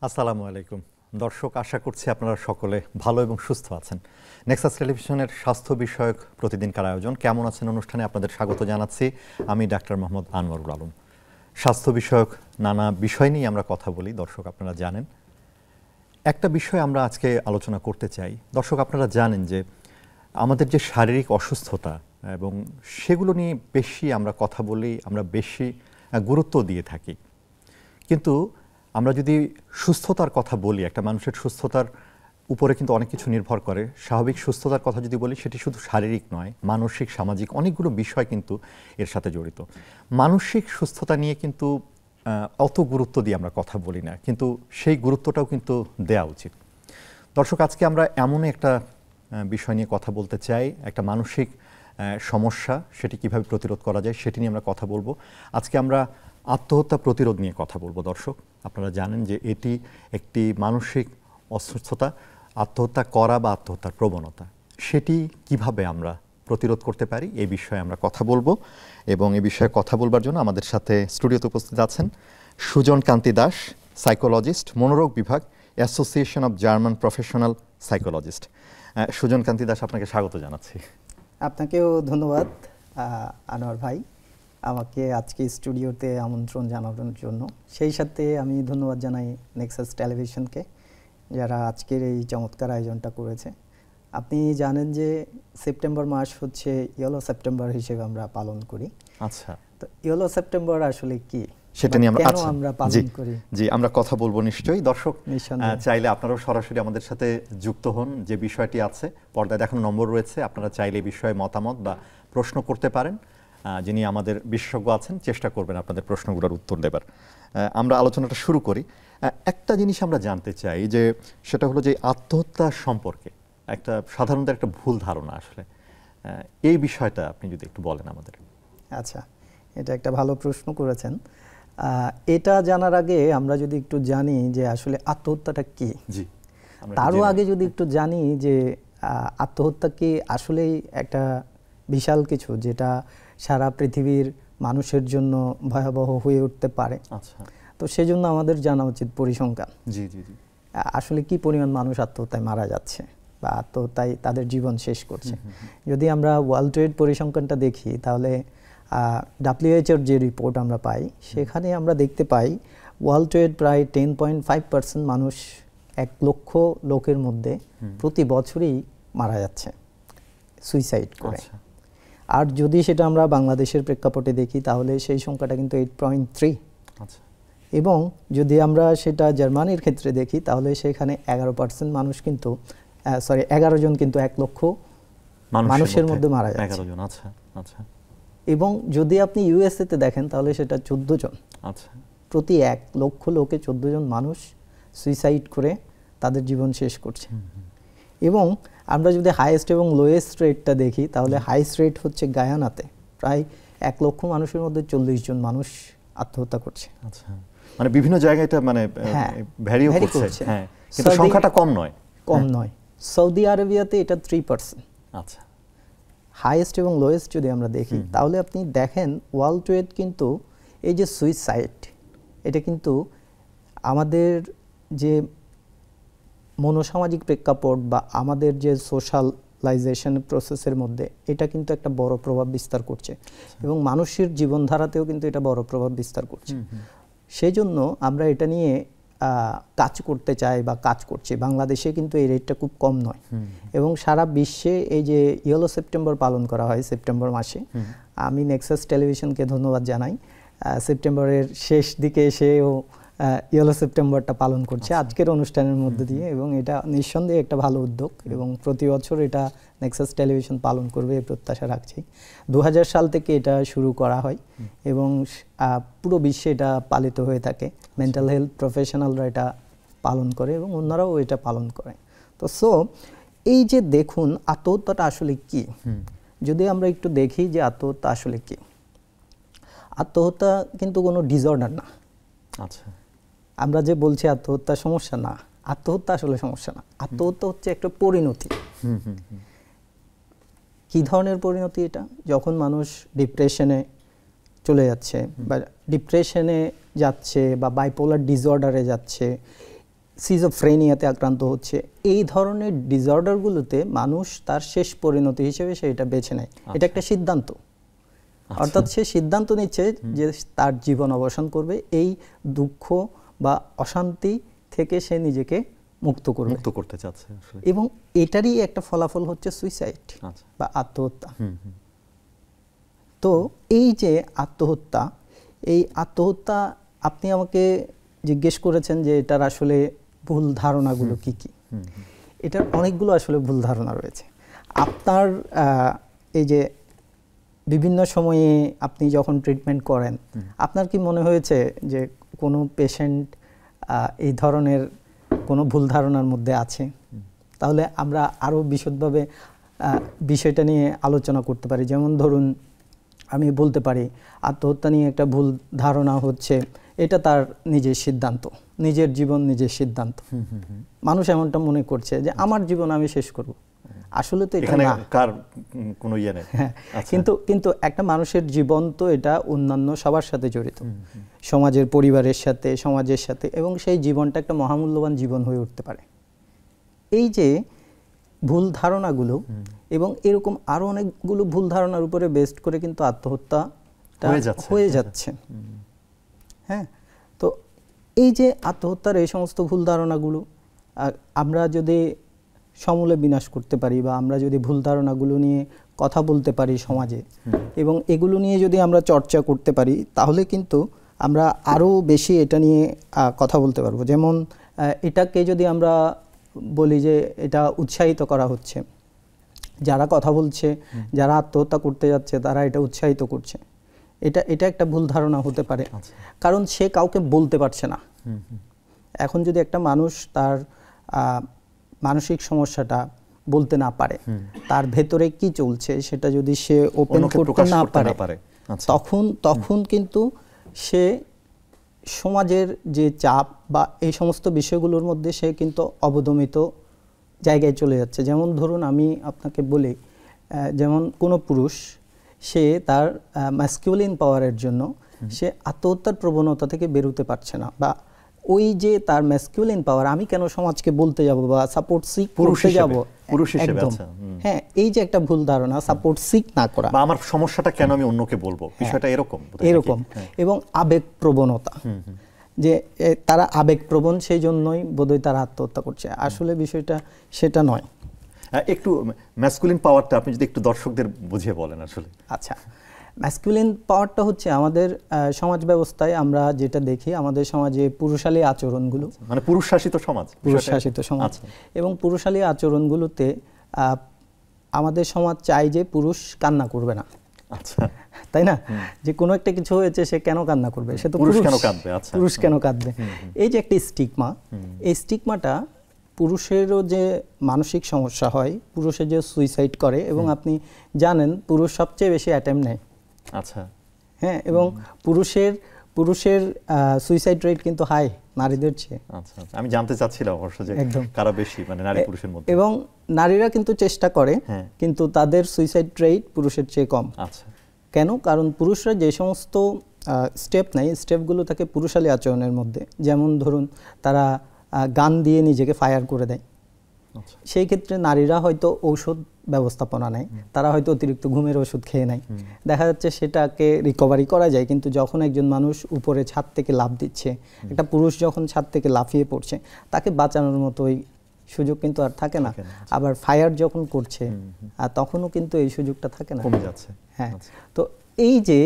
আসসালামু আলাইকুম দর্শক, আশা করছি আপনারা সকলে ভালো এবং সুস্থ আছেন। নেক্সাস টেলিভিশনের স্বাস্থ্য বিষয়ক প্রতিদিনকার আয়োজন কেমন আছেন অনুষ্ঠানে আপনাদের স্বাগত জানাচ্ছি। আমি ডাক্তার মোহাম্মদ আনোয়ারুল আলম। স্বাস্থ্য বিষয়ক নানা বিষয় নিয়ে আমরা কথা বলি, দর্শক আপনারা জানেন। একটা বিষয় আমরা আজকে আলোচনা করতে চাই। দর্শক আপনারা জানেন যে আমাদের যে শারীরিক অসুস্থতা এবং সেগুলো নিয়ে বেশি আমরা কথা বলি, আমরা বেশি গুরুত্ব দিয়ে থাকি। কিন্তু আমরা যদি সুস্থতার কথা বলি, একটা মানুষের সুস্থতার উপরে কিন্তু অনেক কিছু নির্ভর করে। স্বাভাবিক সুস্থতার কথা যদি বলি, সেটি শুধু শারীরিক নয়, মানসিক, সামাজিক অনেকগুলো বিষয় কিন্তু এর সাথে জড়িত। মানসিক সুস্থতা নিয়ে কিন্তু অত গুরুত্ব দিয়ে আমরা কথা বলি না, কিন্তু সেই গুরুত্বটাও কিন্তু দেওয়া উচিত। দর্শক, আজকে আমরা এমন একটা বিষয় নিয়ে কথা বলতে চাই, একটা মানসিক সমস্যা, সেটি কিভাবে প্রতিরোধ করা যায় সেটি নিয়ে আমরা কথা বলবো। আজকে আমরা আত্মহত্যা প্রতিরোধ নিয়ে কথা বলবো। দর্শক আপনারা জানেন যে এটি একটি মানসিক অসুস্থতা, আত্মহত্যা করা বা আত্মহত্যার প্রবণতা, সেটি কিভাবে আমরা প্রতিরোধ করতে পারি এই বিষয়ে আমরা কথা বলবো। এবং এই বিষয়ে কথা বলবার জন্য আমাদের সাথে স্টুডিওতে উপস্থিত আছেন সুজন কান্তি দাস, সাইকোলজিস্ট, মনোরোগ বিভাগ, association of German professional psychologist. Sujan Kanti Das, আপনাকে স্বাগত জানাচ্ছি। আপনাকেও ধন্যবাদ আনোয়ার ভাই, আমাকে আজকে স্টুডিওতে আমন্ত্রণ জানানোর জন্য। সেই সাথে আমি ধন্যবাদ জানাই নেক্সাস টেলিভিশনকে, যারা আজকের এই চমৎকার আয়োজনটা করেছে। আপনি জানেন যে সেপ্টেম্বর মাস হচ্ছে ইয়েলো সেপ্টেম্বর হিসেবে আমরা পালন করি। আচ্ছা, তো ইয়েলো সেপ্টেম্বর আসলে কি, সেটা নিয়ে আমরা পালন করি, জি আমরা কথা বলবো নিশ্চয়ই। দর্শক চাইলে আপনারাও সরাসরি আমাদের সাথে যুক্ত হন। যে বিষয়টি আছে পর্দায় দেখানো নম্বর রয়েছে, আপনারা চাইলে এই বিষয়ে মতামত বা প্রশ্ন করতে পারেন। যিনি আমাদের বিশেষজ্ঞ আছেন চেষ্টা করবেন আপনাদের প্রশ্নগুলোর উত্তর দেবার। আমরা আলোচনাটা শুরু করি। একটা জিনিস আমরা জানতে চাই, যে সেটা হলো যে আত্মহত্যা সম্পর্কে একটা সাধারণত একটা ভুল ধারণা আসলে, এই বিষয়টা আপনি যদি একটু বলেন আমাদের। আচ্ছা, এটা একটা ভালো প্রশ্ন করেছেন। এটা জানার আগে আমরা যদি একটু জানি যে আসলে আত্মহত্যাটা কি, জি, তারও আগে যদি একটু জানি যে আত্মহত্যা কি আসলেই একটা বিশাল কিছু, যেটা সারা পৃথিবীর মানুষের জন্য ভয়াবহ হয়ে উঠতে পারে। আচ্ছা, তো সেজন্য আমাদের জানা উচিত পরিসংখ্যান। জি জি জি, আসলে কি পরিমাণ মানুষ আত্মহত্যায় মারা যাচ্ছে বা আত্মহত্যায় তাদের জীবন শেষ করছে। যদি আমরা ওয়ার্ল্ড ট্রেড পরিসংখ্যানটা দেখি, তাহলে WHO যে রিপোর্ট আমরা পাই, সেখানে আমরা দেখতে পাই ওয়ার্ল্ড ট্রেড প্রায় 10.5% মানুষ 1 লক্ষ লোকের মধ্যে প্রতি বছরই মারা যাচ্ছে সুইসাইড করে। আর যদি সেটা আমরা বাংলাদেশের প্রেক্ষাপটে দেখি, তাহলে সেই সংখ্যাটা কিন্তু 8.3। এবং যদি আমরা সেটা জার্মানির ক্ষেত্রে দেখি, তাহলে সেখানে 11% মানুষ কিন্তু 11 জন কিন্তু 1 লক্ষ মানুষের মধ্যে মারা যাচ্ছে। 11 জন, আচ্ছা আচ্ছা। এবং যদি আপনি ইউএসএ তে দেখেন, তাহলে সেটা 14 জন। আচ্ছা, প্রতি 1 লক্ষ লোকে 14 জন মানুষ সুইসাইড করে তাদের জীবন শেষ করছে। এবং আমরা যদি হাইয়েস্ট এবং লোয়েস্ট রেটটা দেখি, তাহলে হাইয়েস্ট রেট হচ্ছে গায়ানাতে, প্রায় 1 লক্ষ মানুষের মধ্যে 40 জন মানুষ আত্মহত্যা করছে। আচ্ছা, মানে বিভিন্ন জায়গায় এটা মানে ভ্যারিও করছে, হ্যাঁ, কিন্তু সংখ্যাটা কম নয়। সৌদি আরবিয়াতে এটা 3%। আচ্ছা, হাইয়েস্ট এবং লোয়েস্ট যদি আমরা দেখি, তাহলে আপনি দেখেন ওয়ার্ল্ড ট্রেড কিন্তু এই যে সুইসাইড, এটা কিন্তু আমাদের যে মনোসামাজিক প্রেক্ষাপট বা আমাদের যে সোশ্যালাইজেশন প্রসেসের মধ্যে, এটা কিন্তু একটা বড় প্রভাব বিস্তার করছে। এবং মানুষের জীবনধারাতেও কিন্তু এটা বড় প্রভাব বিস্তার করছে। সেই জন্য আমরা এটা নিয়ে কাজ করতে চাই বা কাজ করছি। বাংলাদেশে কিন্তু এই রেটটা খুব কম নয়। এবং সারা বিশ্বে এই যে ইয়েলো সেপ্টেম্বর পালন করা হয় সেপ্টেম্বর মাসে, আমি নেক্সাস টেলিভিশনকে ধন্যবাদ জানাই। সেপ্টেম্বরের শেষ দিকে এসেও ইয়েলো সেপ্টেম্বরটা পালন করছে আজকের অনুষ্ঠানের মধ্যে দিয়ে, এবং এটা নিঃসন্দেহে একটা ভালো উদ্যোগ। এবং প্রতি বছর এটা নেক্সাস টেলিভিশন পালন করবে এই প্রত্যাশা রাখছি। 2000 সাল থেকে এটা শুরু করা হয় এবং পুরো বিশ্বে এটা পালিত হয়ে থাকে। মেন্টাল হেলথ প্রফেশনালরা এটা পালন করে এবং অন্যরাও এটা পালন করে। তো এই যে দেখুন আত্মহত্যাটা আসলে কি, যদি আমরা একটু দেখি যে আত্মহত্যা আসলে কি। আত্মহত্যা কিন্তু কোনো ডিসঅর্ডার না। আচ্ছা, আমরা যে বলছি আত্মহত্যা সমস্যা না, আত্মহত্যা আসলে সমস্যা না। আত্মহত্যা হচ্ছে একটা পরিণতি। কি ধরনের পরিণতি এটা? যখন মানুষ ডিপ্রেশনে চলে যাচ্ছে বা ডিপ্রেশনে যাচ্ছে বা বাইপোলার ডিসঅর্ডারে যাচ্ছে, সিজোফ্রেনিয়াতে আক্রান্ত হচ্ছে, এই ধরনের ডিসঅর্ডারগুলোতে মানুষ তার শেষ পরিণতি হিসেবে সেটা বেছে নেয়। এটা একটা সিদ্ধান্ত, অর্থাৎ সে সিদ্ধান্ত নিচ্ছে যে তার জীবন অবসান করবে, এই দুঃখ বা অশান্তি থেকে সে নিজেকে মুক্ত করতে চাচ্ছে আসলে। এবং এটারই একটা ফলাফল হচ্ছে সুইসাইড বা আত্মহত্যা। তো এই যে আত্মহত্যা, এই আত্মহত্যা আপনি আমাকে জিজ্ঞেস করেছেন যে এটার আসলে ভুল ধারণাগুলো কি কি। এটার অনেকগুলো আসলে ভুল ধারণা রয়েছে। আপনার এই যে বিভিন্ন সময়ে আপনি যখন ট্রিটমেন্ট করেন, আপনার কি মনে হয়েছে যে কোনো পেশেন্ট এই ধরনের কোনো ভুল ধারণার মধ্যে আছে? তাহলে আমরা আরও বিশদভাবে বিষয়টা নিয়ে আলোচনা করতে পারি। যেমন ধরুন, আমি বলতে পারি আত্মহত্যা নিয়ে একটা ভুল ধারণা হচ্ছে এটা তার নিজের সিদ্ধান্ত, নিজের জীবন নিজের সিদ্ধান্ত। মানুষ এমনটা মনে করছে যে আমার জীবন আমি শেষ করব। আসলে তো এটা না, কার কোনো ইয়ে নেই। কিন্তু একটা মানুষের জীবন তো এটা অন্যান্য সবার সাথে জড়িত, সমাজের, পরিবারের সাথে, সমাজের সাথে, এবং সেই জীবনটা একটা মহামূল্যবান জীবন হয়ে উঠতে পারে। এই যে ভুল ধারণাগুলো এবং এরকম আরো অনেকগুলো ভুল ধারণার উপরে বেস্ড করে কিন্তু আত্মহত্যা হয়ে যাচ্ছে। হ্যাঁ, তো এই যে আত্মহত্যার এই সমস্ত ভুল ধারণাগুলো আমরা যদি সমূলে বিনাশ করতে পারি, বা আমরা যদি ভুল ধারণাগুলো নিয়ে কথা বলতে পারি সমাজে, এবং এগুলো নিয়ে যদি আমরা চর্চা করতে পারি, তাহলে কিন্তু আমরা আরও বেশি এটা নিয়ে কথা বলতে পারবো। যেমন এটাকে যদি আমরা বলি যে এটা উৎসাহিত করা হচ্ছে, যারা কথা বলছে, যারা আত্মহত্যা করতে যাচ্ছে, তারা এটা উৎসাহিত করছে, এটা একটা ভুল ধারণা হতে পারে। কারণ সে কাউকে বলতে পারছে না। এখন যদি একটা মানুষ তার মানসিক সমস্যাটা বলতে না পারে, তার ভেতরে কি চলছে সেটা যদি সে ওপেন করতে না পারে, তখন কিন্তু সে সমাজের যে চাপ বা এই সমস্ত বিষয়গুলোর মধ্যে সে কিন্তু অবদমিত জায়গায় চলে যাচ্ছে। যেমন ধরুন, আমি আপনাকে বলি, যেমন কোনো পুরুষ সে তার ম্যাসকিউলিন পাওয়ারের জন্য সে আত্মহত্যার প্রবণতা থেকে বেরোতে পারছে না, বা ওই যে তার ম্যাসকিউলিন পাওয়ার, আমি কেন সমাজকে বলতে যাব বা সাপোর্ট সিক করতে যাব, একদম। হ্যাঁ, এই যে একটা ভুল ধারণা, সাপোর্ট সিক না করা, বা আমার সমস্যাটা কেন আমি অন্যকে বলবো, বিষয়টা এরকম। এবং আবেগ প্রবণতা, যে তারা আবেগপ্রবণ, সেই জন্যই বোধহয় তারা আত্মহত্যা করছে। আসলে বিষয়টা সেটা নয়। একটু ম্যাসকুলিন পাওয়ারটা আপনি যদি একটু দর্শকদের বুঝিয়ে বলেন আসলে। আচ্ছা, ম্যাসকুলিন পাওয়ারটা হচ্ছে আমাদের সমাজ ব্যবস্থায় আমরা যেটা দেখি, আমাদের সমাজে পুরুষালী আচরণগুলো, মানে পুরুষ শাসিত সমাজ, এবং পুরুষালী আচরণগুলোতে আমাদের সমাজ চায় যে পুরুষ কান্না করবে না। আচ্ছা, তাই না? যে কোনো একটা কিছু হয়েছে, সে কেন কান্না করবে, সে তো পুরুষ কেন কাঁদবে। আচ্ছা, পুরুষ কেন কাঁদবে, এই যে একটা স্টিগমা, এই স্টিগমাটা পুরুষেরও যে মানসিক সমস্যা হয়, পুরুষের যে সুইসাইড করে, এবং আপনি জানেন পুরুষ সবচেয়ে বেশি অ্যাটেম্প নেয়। আচ্ছা, হ্যাঁ, এবং পুরুষের সুইসাইড রেট কিন্তু হাই নারীদের চেয়ে। আচ্ছা, আমি জানতে চাচ্ছিলাম অবশ্য যে কারা বেশি, মানে নারী পুরুষের মধ্যে। এবং নারীরা কিন্তু চেষ্টা করে, কিন্তু তাদের সুইসাইড রেট পুরুষের চেয়ে কম। আচ্ছা, কেন? কারণ পুরুষরা যে সমস্ত স্টেপ নেয়, স্টেপগুলো থাকে পুরুষালী আচরণের মধ্যে। যেমন ধরুন, তারা গান দিয়ে নিজেকে ফায়ার করে দেয়। সেই ক্ষেত্রে নারীরা হয়তো ঔষধ ব্যবস্থাপনা নেয়, তারা হয়তো অতিরিক্ত ঘুমের ওষুধ খেয়ে নেয়, দেখা যাচ্ছে সেটাকে রিকভারি করা যায়। কিন্তু যখন একজন মানুষ উপরে ছাদ থেকে লাফ দিচ্ছে, একটা পুরুষ যখন ছাদ থেকে লাফিয়ে পড়ছে, তাকে বাঁচানোর মতো ওই সুযোগ কিন্তু আর থাকে না। আবার ফায়ার যখন করছে, তখনও কিন্তু এই সুযোগটা থাকে না, কমে যাচ্ছে। হ্যাঁ, তো এই যে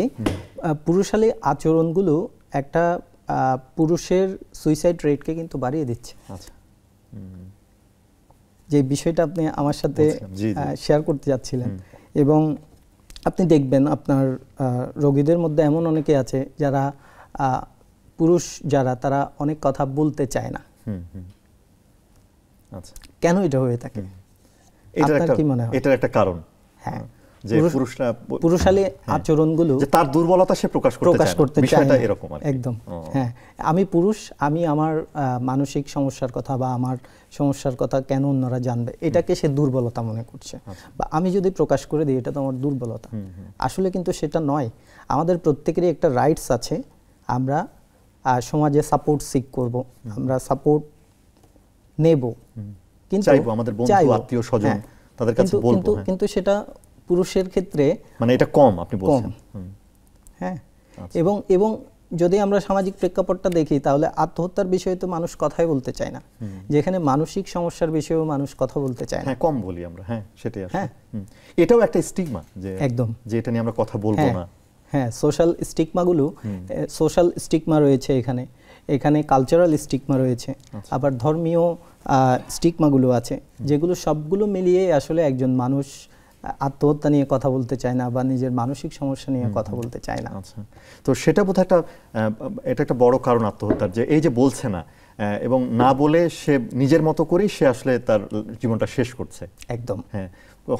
পুরুষালী আচরণগুলো একটা পুরুষের সুইসাইড রেটকে কিন্তু বাড়িয়ে দিচ্ছে। যে বিষয়টা আপনি আমার সাথে শেয়ার করতে যাচ্ছিলেন, এবং আপনি দেখবেন আপনার রোগীদের মধ্যে এমন অনেকে আছে যারা পুরুষ, যারা তারা অনেক কথা বলতে চায় না। কেন এটা হয়ে থাকে? আপনার কি মনে হয়? এটার একটা কারণ, হ্যাঁ, যে পুরুষালী আচরণগুলো তার দুর্বলতা সে প্রকাশ করতে চায় না, এরকম একদম। হ্যাঁ, আমি পুরুষ, আমি আমার মানসিক সমস্যার কথা বা আমার সমস্যার কথা কেন অন্যরা জানবে, এটাকে সে দুর্বলতা মনে করছে। বা আমি যদি প্রকাশ করে দিই, এটা তো আমার দুর্বলতা। আসলে কিন্তু সেটা নয়। আমাদের প্রত্যেকেরই একটা রাইটস আছে, আমরা সমাজে সাপোর্ট সিক করব, আমরা সাপোর্ট নেব, কিন্তু চাইবো আমাদের বন্ধু আত্মীয় স্বজন তাদের কাছে বলবো, কিন্তু সেটা পুরুষের ক্ষেত্রে মানে এটা কম আপনি বলছেন। হ্যাঁ, এবং যদি আমরা সামাজিক প্রেক্ষাপটটা দেখি তাহলে আত্মহত্যার বিষয়ে তো মানুষ কথাই বলতে চায় না, যেখানে মানসিক সমস্যার বিষয়েও মানুষ কথা বলতে চায় না। হ্যাঁ, কম বলি আমরা। হ্যাঁ, সেটাই আসলে। এটাও একটা স্টিগমা যে একদম, যে এটা নিয়ে আমরা কথা বলবো না। হ্যাঁ, সোশ্যাল স্টিগমা রয়েছে এখানে কালচারাল স্টিগমা রয়েছে, আবার ধর্মীয় স্টিগমাগুলো আছে, যেগুলো সবগুলো মিলিয়ে আসলে একজন মানুষ আত্মহত্যা নিয়ে কথা বলতে চায় না বা নিজের মানসিক সমস্যা নিয়ে কথা বলতে চায় না। আচ্ছা, তো সেটা বোধহয় এটা একটা বড় কারণ আত্মহত্যার, যে এই যে বলছে না এবং না বলে সে নিজের মতো করেই সে আসলে তার জীবনটা শেষ করছে। একদম, হ্যাঁ,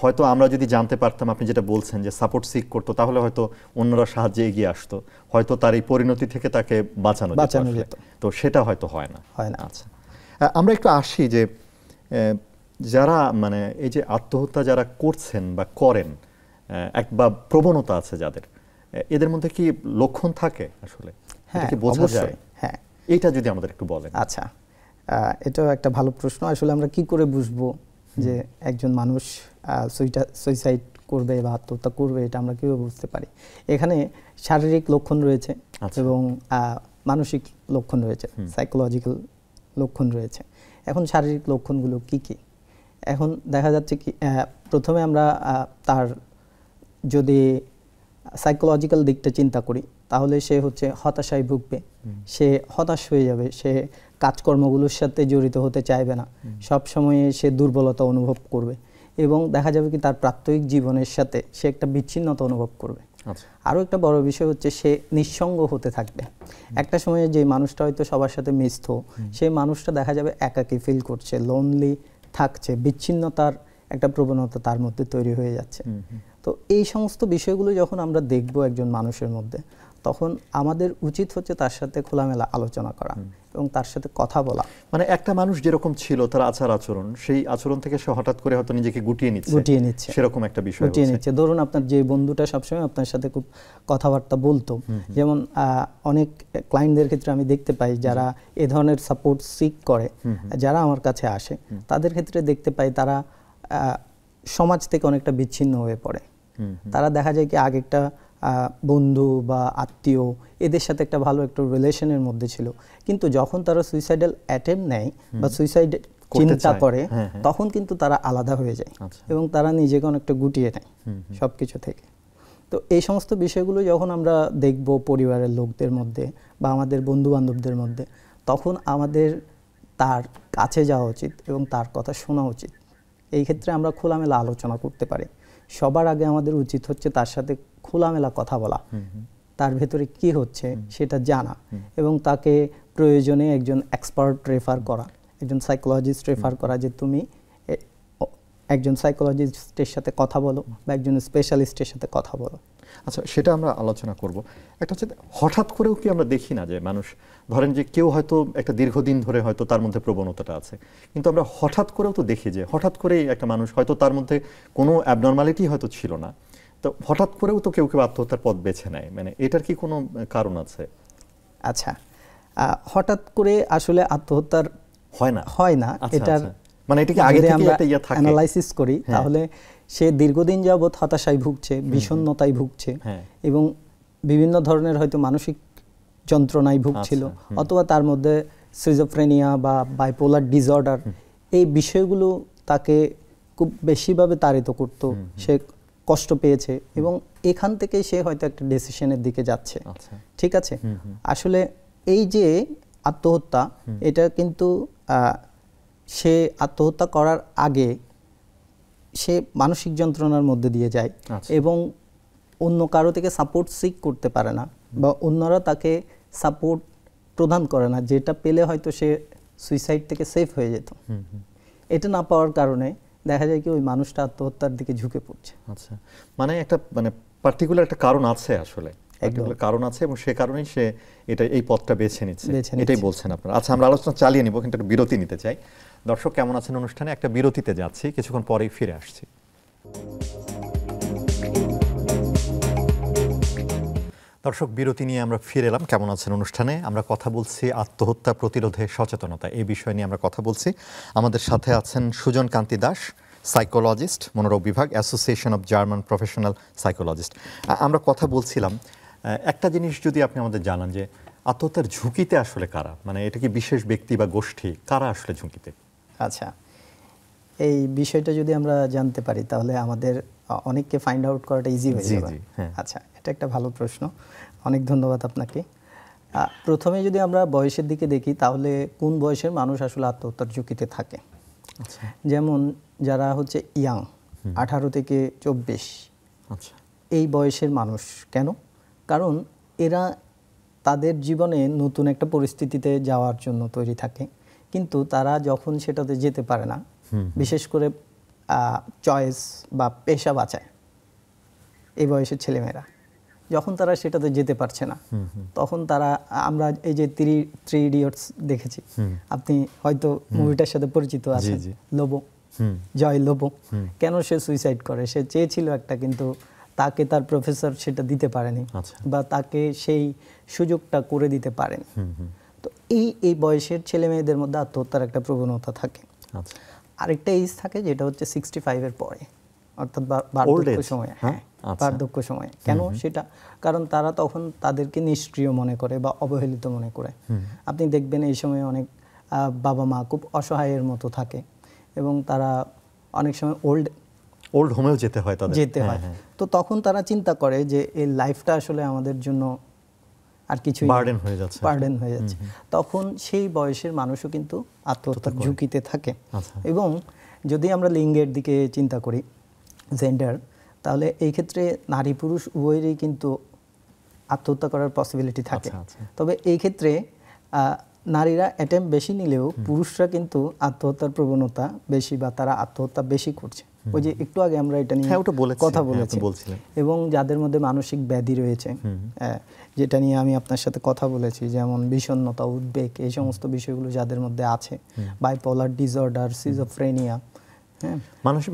হয়তো আমরা যদি জানতে পারতাম, আপনি যেটা বলছেন যে সাপোর্ট সিক করতো, তাহলে হয়তো অন্যরা সাহায্যে এগিয়ে আসতো, হয়তো তার এই পরিণতি থেকে তাকে বাঁচানো যেত। তো সেটা হয়তো হয় না। আচ্ছা, আমরা একটু আসি যে যারা মানে এই যে আত্মহত্যা যারা করছেন বা করেন, বা প্রবণতা আছে যাদের, এদের মধ্যে কি লক্ষণ থাকে আসলে? হ্যাঁ, কি বোঝা যায়? হ্যাঁ, এইটা যদি আমাদের একটু বলেন। আচ্ছা, এটাও একটা ভালো প্রশ্ন। আসলে আমরা কি করে বুঝবো যে একজন মানুষ সুইসাইড করবে বা আত্মহত্যা করবে, এটা আমরা কিভাবে বুঝতে পারি? এখানে শারীরিক লক্ষণ রয়েছে এবং মানসিক লক্ষণ রয়েছে, সাইকোলজিক্যাল লক্ষণ রয়েছে। এখন শারীরিক লক্ষণগুলো কি কি? এখন দেখা যাচ্ছে কি, প্রথমে আমরা তার যদি সাইকোলজিক্যাল দিকটা চিন্তা করি, তাহলে সে হচ্ছে হতাশায় ভুগবে, সে হতাশ হয়ে যাবে, সে কাজকর্মগুলোর সাথে জড়িত হতে চাইবে না, সব সময়ে সে দুর্বলতা অনুভব করবে এবং দেখা যাবে কি তার প্রাত্যহিক জীবনের সাথে সে একটা বিচ্ছিন্নতা অনুভব করবে। আরও একটা বড় বিষয় হচ্ছে সে নিঃসঙ্গ হতে থাকবে। একটা সময়ে যে মানুষটা হয়তো সবার সাথে মিশত, সেই মানুষটা দেখা যাবে একাকী ফিল করছে, লোনলি থাকছে, বিচ্ছিন্নতার একটা প্রবণতা তার মধ্যে তৈরি হয়ে যাচ্ছে। তো এই সমস্ত বিষয়গুলো যখন আমরা দেখব একজন মানুষের মধ্যে, তখন আমাদের উচিত হচ্ছে তার সাথে খোলামেলা আলোচনা করা এবং তার সাথে কথা বলা। মানে একটা মানুষ যেরকম ছিল তার আচার আচরণ, সেই আচরণ থেকে সে হঠাৎ করে হয়তো নিজেকে গুটিয়ে নিচ্ছে, সেরকম একটা বিষয় গুটিয়ে নিচ্ছে। ধরুন আপনার যে বন্ধুটা সবসময় আপনার সাথে খুব কথাবার্তা বলতো, যেমন অনেক ক্লায়েন্টদের ক্ষেত্রে আমি দেখতে পাই যারা এ ধরনের সাপোর্ট সিক করে, যারা আমার কাছে আসে, তাদের ক্ষেত্রে দেখতে পাই তারা সমাজ থেকে অনেকটা বিচ্ছিন্ন হয়ে পড়ে। তারা দেখা যায় কি আগে একটা বন্ধু বা আত্মীয় এদের সাথে একটা ভালো একটা রিলেশনের মধ্যে ছিল, কিন্তু যখন তারা সুইসাইডাল অ্যাটেম্প নেয় বা সুইসাইড চিন্তা করে, তখন কিন্তু তারা আলাদা হয়ে যায় এবং তারা নিজেকে অনেকটা গুটিয়ে নেয় সবকিছু থেকে। তো এই সমস্ত বিষয়গুলো যখন আমরা দেখব পরিবারের লোকদের মধ্যে বা আমাদের বন্ধু বান্ধবদের মধ্যে, তখন আমাদের তার কাছে যাওয়া উচিত এবং তার কথা শোনা উচিত। এই ক্ষেত্রে আমরা খোলামেলা আলোচনা করতে পারি। সবার আগে আমাদের উচিত হচ্ছে তার সাথে খোলামেলা কথা বলা, তার ভেতরে কি হচ্ছে সেটা জানা এবং তাকে প্রয়োজনে একজন এক্সপার্ট রেফার করা, একজন সাইকোলজিস্ট রেফার করা, যে তুমি একজন সাইকোলজিস্টের সাথে কথা বলো বা একজন স্পেশালিস্টের সাথে কথা বলো। আচ্ছা, সেটা আমরা আলোচনা করব। একটা হচ্ছে হঠাৎ করেও কি আমরা দেখি না যে মানুষ, ধরেন যে কেউ হয়তো একটা দীর্ঘদিন ধরে হয়তো তার মধ্যে প্রবণতাটা আছে, কিন্তু আমরা হঠাৎ করেও তো দেখি যে হঠাৎ করেই একটা মানুষ হয়তো তার মধ্যে কোনো অ্যাবনর্মালিটি হয়তো ছিল না, তো হঠাৎ করেও তো কেউ কেউ আত্মহত্যার পথ বেছে নেয়। মানে এটার কি কোনো কারণ আছে? আচ্ছা, হঠাৎ করে আসলে আত্মহত্যার হয় না। এটার মানে এটাকে আগে থেকে একটা ইয়া থাকে, অ্যানালাইসিস করি, তাহলে সে দীর্ঘদিন যাবত হতাশায় ভুগছে, বিষণ্ণতায় ভুগছে এবং বিভিন্ন ধরনের হয়তো মানসিক যন্ত্রণায় ভুগছিল, অথবা তার মধ্যে সিজোফ্রেনিয়া বা বাইপোলার ডিসঅর্ডার, এই বিষয়গুলো তাকে খুব বেশিভাবে তাড়িত করত, সে কষ্ট পেয়েছে এবং এখান থেকে সে হয়তো একটা ডিসিশনের দিকে যাচ্ছে। ঠিক আছে, আসলে এই যে আত্মহত্যা, এটা কিন্তু সে আত্মহত্যা করার আগে সে মানসিক যন্ত্রণার মধ্যে দিয়ে যায় এবং অন্য কারো থেকে সাপোর্ট সিক করতে পারে না বা অন্যরা তাকে সাপোর্ট প্রদান করে না, যেটা পেলে হয়তো সে সুইসাইড থেকে সেফ হয়ে যেত। এটা না পাওয়ার কারণে দেখা যায় কি ওই মানুষটা আত্মহত্যার দিকে ঝুঁকে পড়ছে। আচ্ছা, মানে একটা পার্টিকুলার একটা কারণ আছে, আসলে কারণ আছে এবং সে কারণেই সে এই পথটা বেছে নিচ্ছে, এটাই বলছেন আপনারা। আচ্ছা, আমরা আলোচনা চালিয়ে নিব, কিন্তু একটা বিরতি নিতে চাই। দর্শক কেমন আছেন অনুষ্ঠানে একটা বিরতিতে যাচ্ছি, কিছুক্ষণ পরেই ফিরে আসছি। দর্শক, বিরতি নিয়ে আমরা ফিরে এলাম। কেমন আছেন অনুষ্ঠানে আমরা কথা বলছি আত্মহত্যা প্রতিরোধে সচেতনতা, এই বিষয় নিয়ে আমরা কথা বলছি। আমাদের সাথে আছেন সুজন কান্তি দাস, সাইকোলজিস্ট, মনোরোগ বিভাগ, association of German professional psychologist. আমরা কথা বলছিলাম, একটা জিনিস যদি আপনি আমাদের জানান যে আত্মহত্যার ঝুঁকিতে আসলে কারা, মানে এটা কি বিশেষ ব্যক্তি বা গোষ্ঠী, কারা আসলে ঝুঁকিতে? আচ্ছা, এই বিষয়টা যদি আমরা জানতে পারি তাহলে আমাদের অনেককে ফাইন্ড আউট করাটা ইজি হয়ে যাবে। আচ্ছা, এটা একটা ভালো প্রশ্ন, অনেক ধন্যবাদ আপনাকে। প্রথমে যদি আমরা বয়সের দিকে দেখি তাহলে কোন বয়সের মানুষ আসলে আত্মহত্যার ঝুঁকিতে থাকে। যেমন যারা হচ্ছে ইয়াং, 18 থেকে 24, এই বয়সের মানুষ। কেন? কারণ এরা তাদের জীবনে নতুন একটা পরিস্থিতিতে যাওয়ার জন্য তৈরি থাকে, কিন্তু তারা যখন সেটাতে যেতে পারে না, বিশেষ করে চয়েস বা পেশা বাঁচায় এই বয়সের ছেলেমেয়েরা, যখন তারা সেটাতে যেতে পারছে না তখন তারা, আমরা এই যে থ্রি ইডিয়টস দেখেছি, আপনি হয়তো মুভিটার সাথে পরিচিত আছেন, লোবো, জয় লোবো। কেন সে সুইসাইড করে? সে চেয়েছিল একটা, কিন্তু তাকে তার প্রফেসর সেটা দিতে পারেনি, বা তাকে সেই সুযোগটা করে দিতে পারেনি। তো এই বয়সের ছেলে মেয়েদের মধ্যে আত্মহত্যার একটা প্রবণতা থাকে। আরেকটা এজ থাকে যেটা হচ্ছে 65 এর পরে, অর্থাৎ বার্ধক্য সময়। হ্যাঁ, বার্ধক্য সময়। কেন সেটা? কারণ তারা তখন তাদেরকে নিষ্ক্রিয় মনে করে বা অবহেলিত মনে করে। আপনি দেখবেন এই সময় অনেক বাবা মা খুব অসহায়ের মতো থাকে এবং তারা অনেক সময় ওল্ড হোমেও যেতে হয়। তো তখন তারা চিন্তা করে যে এই লাইফটা আসলে আমাদের জন্য আর কিছু বার্ডেন হয়ে যাচ্ছে। তখন সেই বয়সের মানুষও কিন্তু আত্মহত্যার ঝুঁকিতে থাকে। এবং যদি আমরা লিঙ্গের দিকে চিন্তা করি, জেন্ডার, তাহলে এই ক্ষেত্রে নারী পুরুষ উভয়েরই কিন্তু আত্মহত্যা করার পসিবিলিটি থাকে। তবে এই ক্ষেত্রে নারীরা অ্যাটেম্প বেশি নিলেও পুরুষরা কিন্তু আত্মহত্যার প্রবণতা বেশি, বা তারা আত্মহত্যা বেশি করছে। ওই যে একটু আগে আমরা এটা নিয়ে কথা বলেছি। এবং যাদের মধ্যে মানসিক ব্যাধি রয়েছে, যেটা নিয়ে আমি আপনার সাথে কথা বলেছি, যেমন বিষণ্ণতা, উদ্বেগ, এই সমস্ত বিষয়গুলো যাদের মধ্যে আছে, বাইপোলার ডিসঅর্ডার, সিজোফ্রেনিয়া,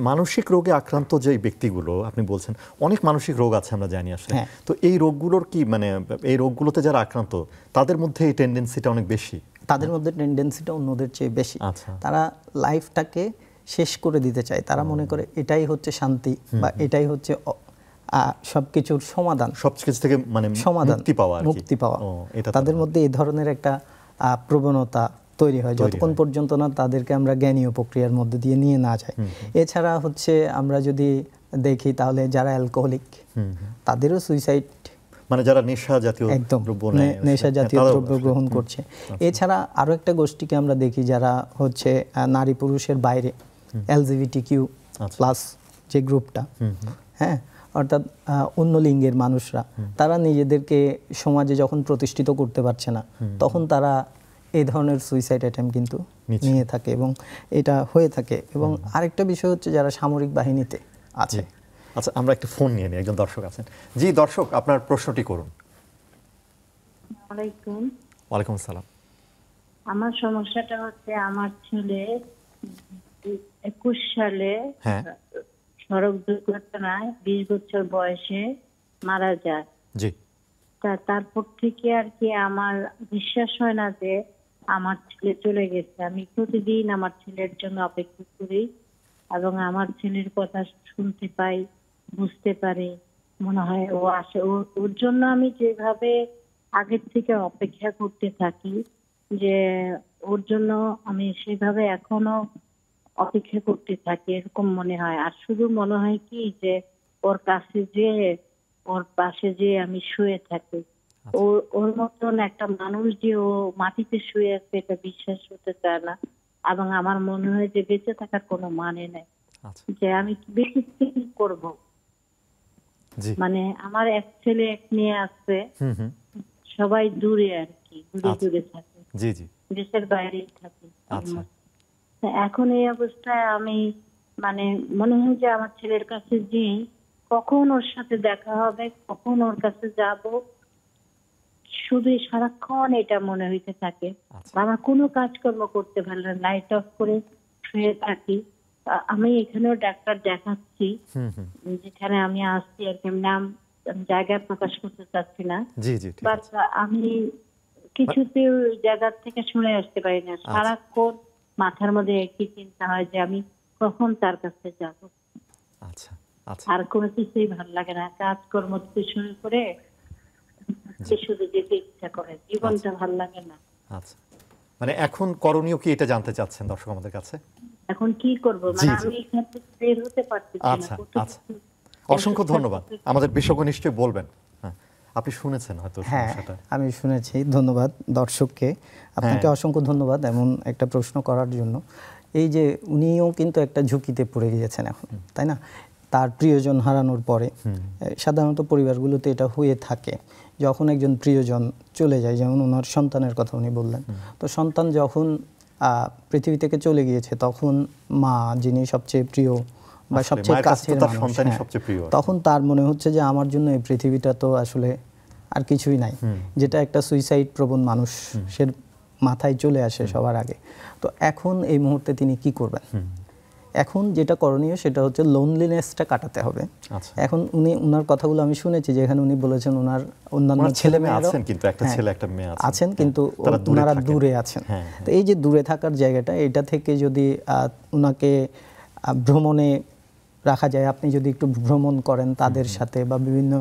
মানসিক রোগে আক্রান্ত যে ব্যক্তিগুলো আপনি বলছেন, অনেক মানসিক রোগ আছে আমরা জানি আসলে। তো এই রোগগুলোর কি, মানে এই রোগগুলোতে যারা আক্রান্ত তাদের মধ্যে এই টেন্ডেন্সিটা অনেক বেশি? তাদের মধ্যে টেন্ডেন্সিটা অন্যদের চেয়ে বেশি। তারা লাইফটাকে শেষ করে দিতে চায়। তারা মনে করে এটাই হচ্ছে শান্তি, বা এটাই হচ্ছে সবকিছুর সমাধান, সবকিছু থেকে মানে মুক্তি পাওয়া। তাদের মধ্যে এই ধরনের একটা প্রবণতা তৈরি হয় যতক্ষণ পর্যন্ত না তাদেরকে আমরা জ্ঞানীয় প্রক্রিয়ার মধ্যে দিয়ে নিয়ে না যাই। এছাড়া হচ্ছে আমরা যদি দেখি তাহলে যারা অ্যালকোহলিক, তাদেরও সুইসাইড, মানে যারা নেশা জাতীয় দ্রব্য গ্রহণ করছে। এছাড়া আরো একটা গোষ্ঠীকে আমরা দেখি যারা হচ্ছে নারী পুরুষের বাইরে, LGBTQ+ যে গ্রুপটা, হ্যাঁ, অর্থাৎ অন্য লিঙ্গের মানুষরা, তারা নিজেদেরকে সমাজে যখন প্রতিষ্ঠিত করতে পারছে না, তখন তারা এই ধরনের সুইসাইড অ্যাটেম্প কিন্তু নিয়ে থাকে এবং এটা হয়ে থাকে। এবং আরেকটা বিষয় হচ্ছে যারা সামরিক বাহিনীতে আছে। আচ্ছা, আমরা একটা ফোন নিয়ে নিই, একজন দর্শক আছেন। জি দর্শক, আপনার প্রশ্নটি করুন। ওয়ালাইকুম আসসালাম। আমার সমস্যাটা হচ্ছে, আমার ছেলে 21 সালে সড়ক দুর্ঘটনায় 20 বছর বয়সে মারা যায়। তারপর থেকে আর কি আমার বিশ্বাস হয় না যে আমার ছেলে চলে গেছে। আমি প্রতিদিন আমার ছেলের জন্য অপেক্ষা করি এবং আমার ছেলের কথা শুনতে পাই, বুঝতে পারি, মনে হয় ও আসে। ওর জন্য আমি যেভাবে আগের থেকে অপেক্ষা করতে থাকি, যে ওর জন্য আমি সেভাবে এখনো অপেক্ষা করতে থাকি, এরকম মনে হয়। আর শুধু মনে হয় কি যে ওর কাছে যে, ওর পাশে যে আমি শুয়ে থাকি, ওর মতন একটা মানুষ যে ও মাটিতে শুয়ে আছে এটা বিশ্বাস হতে চায় না। এবং আমার মনে হয় যে বেঁচে থাকার কোনো মানে নেই, যে আমি বেশি কি করব। মানে আমার এক ছেলে এক মেয়ে আছে, সবাই দূরে আর কি, দূরে থাকে, দেশের বাইরেই থাকে। এখন এই অবস্থায় আমি মানে মনে হয় যে আমার ছেলের কাছে যে কখন ওর সাথে দেখা হবে, কখন ওর কাছে যাব, শুধু সারাক্ষণ এটা মনে হইতে থাকে। আমার কোনো কাজকর্ম করতে ভালো না, লাইট অফ করে শুয়ে থাকি। আমি এখানেও ডাক্তার দেখাচ্ছি, যেখানে আমি আসছি আর কি, নাম জায়গায় প্রকাশ করতে চাচ্ছি না। জি জি, ঠিক বাট আছে। আমি কিছুতেও জায়গা থেকে সরে আসতে পারি না। সারাক্ষণ মাথার মধ্যে একই চিন্তা হয় যে আমি কখন তার কাছে যাব। আচ্ছা আচ্ছা, আর কোনো কিছুই ভালো লাগে না, কাজকর্ম থেকে শুরু করে শুধু যেতে ইচ্ছা করে, জীবনটা ভালো লাগে না। আচ্ছা, মানে এখন করণীয় কি এটা জানতে চাচ্ছেন দর্শক আমাদের কাছে? এখন কি করব, জি, মানে জি। আমি এখান থেকে বের হতে পারতেছি না। আচ্ছা আচ্ছা, অসংখ্য ধন্যবাদ। আমাদের বিশেষজ্ঞ নিশ্চয়ই বলবেন। হ্যাঁ, আপনি শুনেছেন হয়তো হ্যাঁ, সমস্যাটা। আমি শুনেছি। ধন্যবাদ দর্শককে, আপনাকে অসংখ্য ধন্যবাদ এমন একটা প্রশ্ন করার জন্য। এই যে উনিও কিন্তু একটা ঝুঁকিতে পড়ে গিয়েছেন এখন, তাই না? তার প্রিয়জন হারানোর পরে সাধারণত পরিবারগুলোতে এটা হয়ে থাকে, যখন একজন প্রিয়জন চলে যায়, যেমন ওনার সন্তানের কথা উনি বললেন। তো সন্তান যখন পৃথিবী থেকে চলে গিয়েছে, তখন মা, যিনি সবচেয়ে প্রিয় বা আসলে সবচেয়ে মায়ের কাছে তো কাছের তার মানুষ, সন্তানই হ্যাঁ, সবচেয়ে প্রিয়। তখন তার মনে হচ্ছে যে আমার জন্য এই পৃথিবীটা তো আসলে আর কিছুই নাই, যেটা একটা সুইসাইড প্রবণ মানুষের মাথায় চলে আসে সবার আগে। তো এখন এই মুহূর্তে তিনি কি করবেন? এখন যেটা করণীয় সেটা হচ্ছে লোনলিনেসটা কাটাতে হবে। আচ্ছা, এখন উনার কথাগুলো আমি শুনেছি, যেখানে উনি বলেছেন ওনার অন্যান্য ছেলে মেয়ে আছেন, কিন্তু একটা ছেলে একটা মেয়ে আছেন, কিন্তু তারা ওনারা থাকেন। দূরে আছেন। হ্যাঁ, তো এই যে দূরে থাকার জায়গাটা, এটা থেকে যদি উনাকে ভ্রমণে রাখা যায়, আপনি যদি একটু ভ্রমণ করেন তাদের সাথে বা বিভিন্ন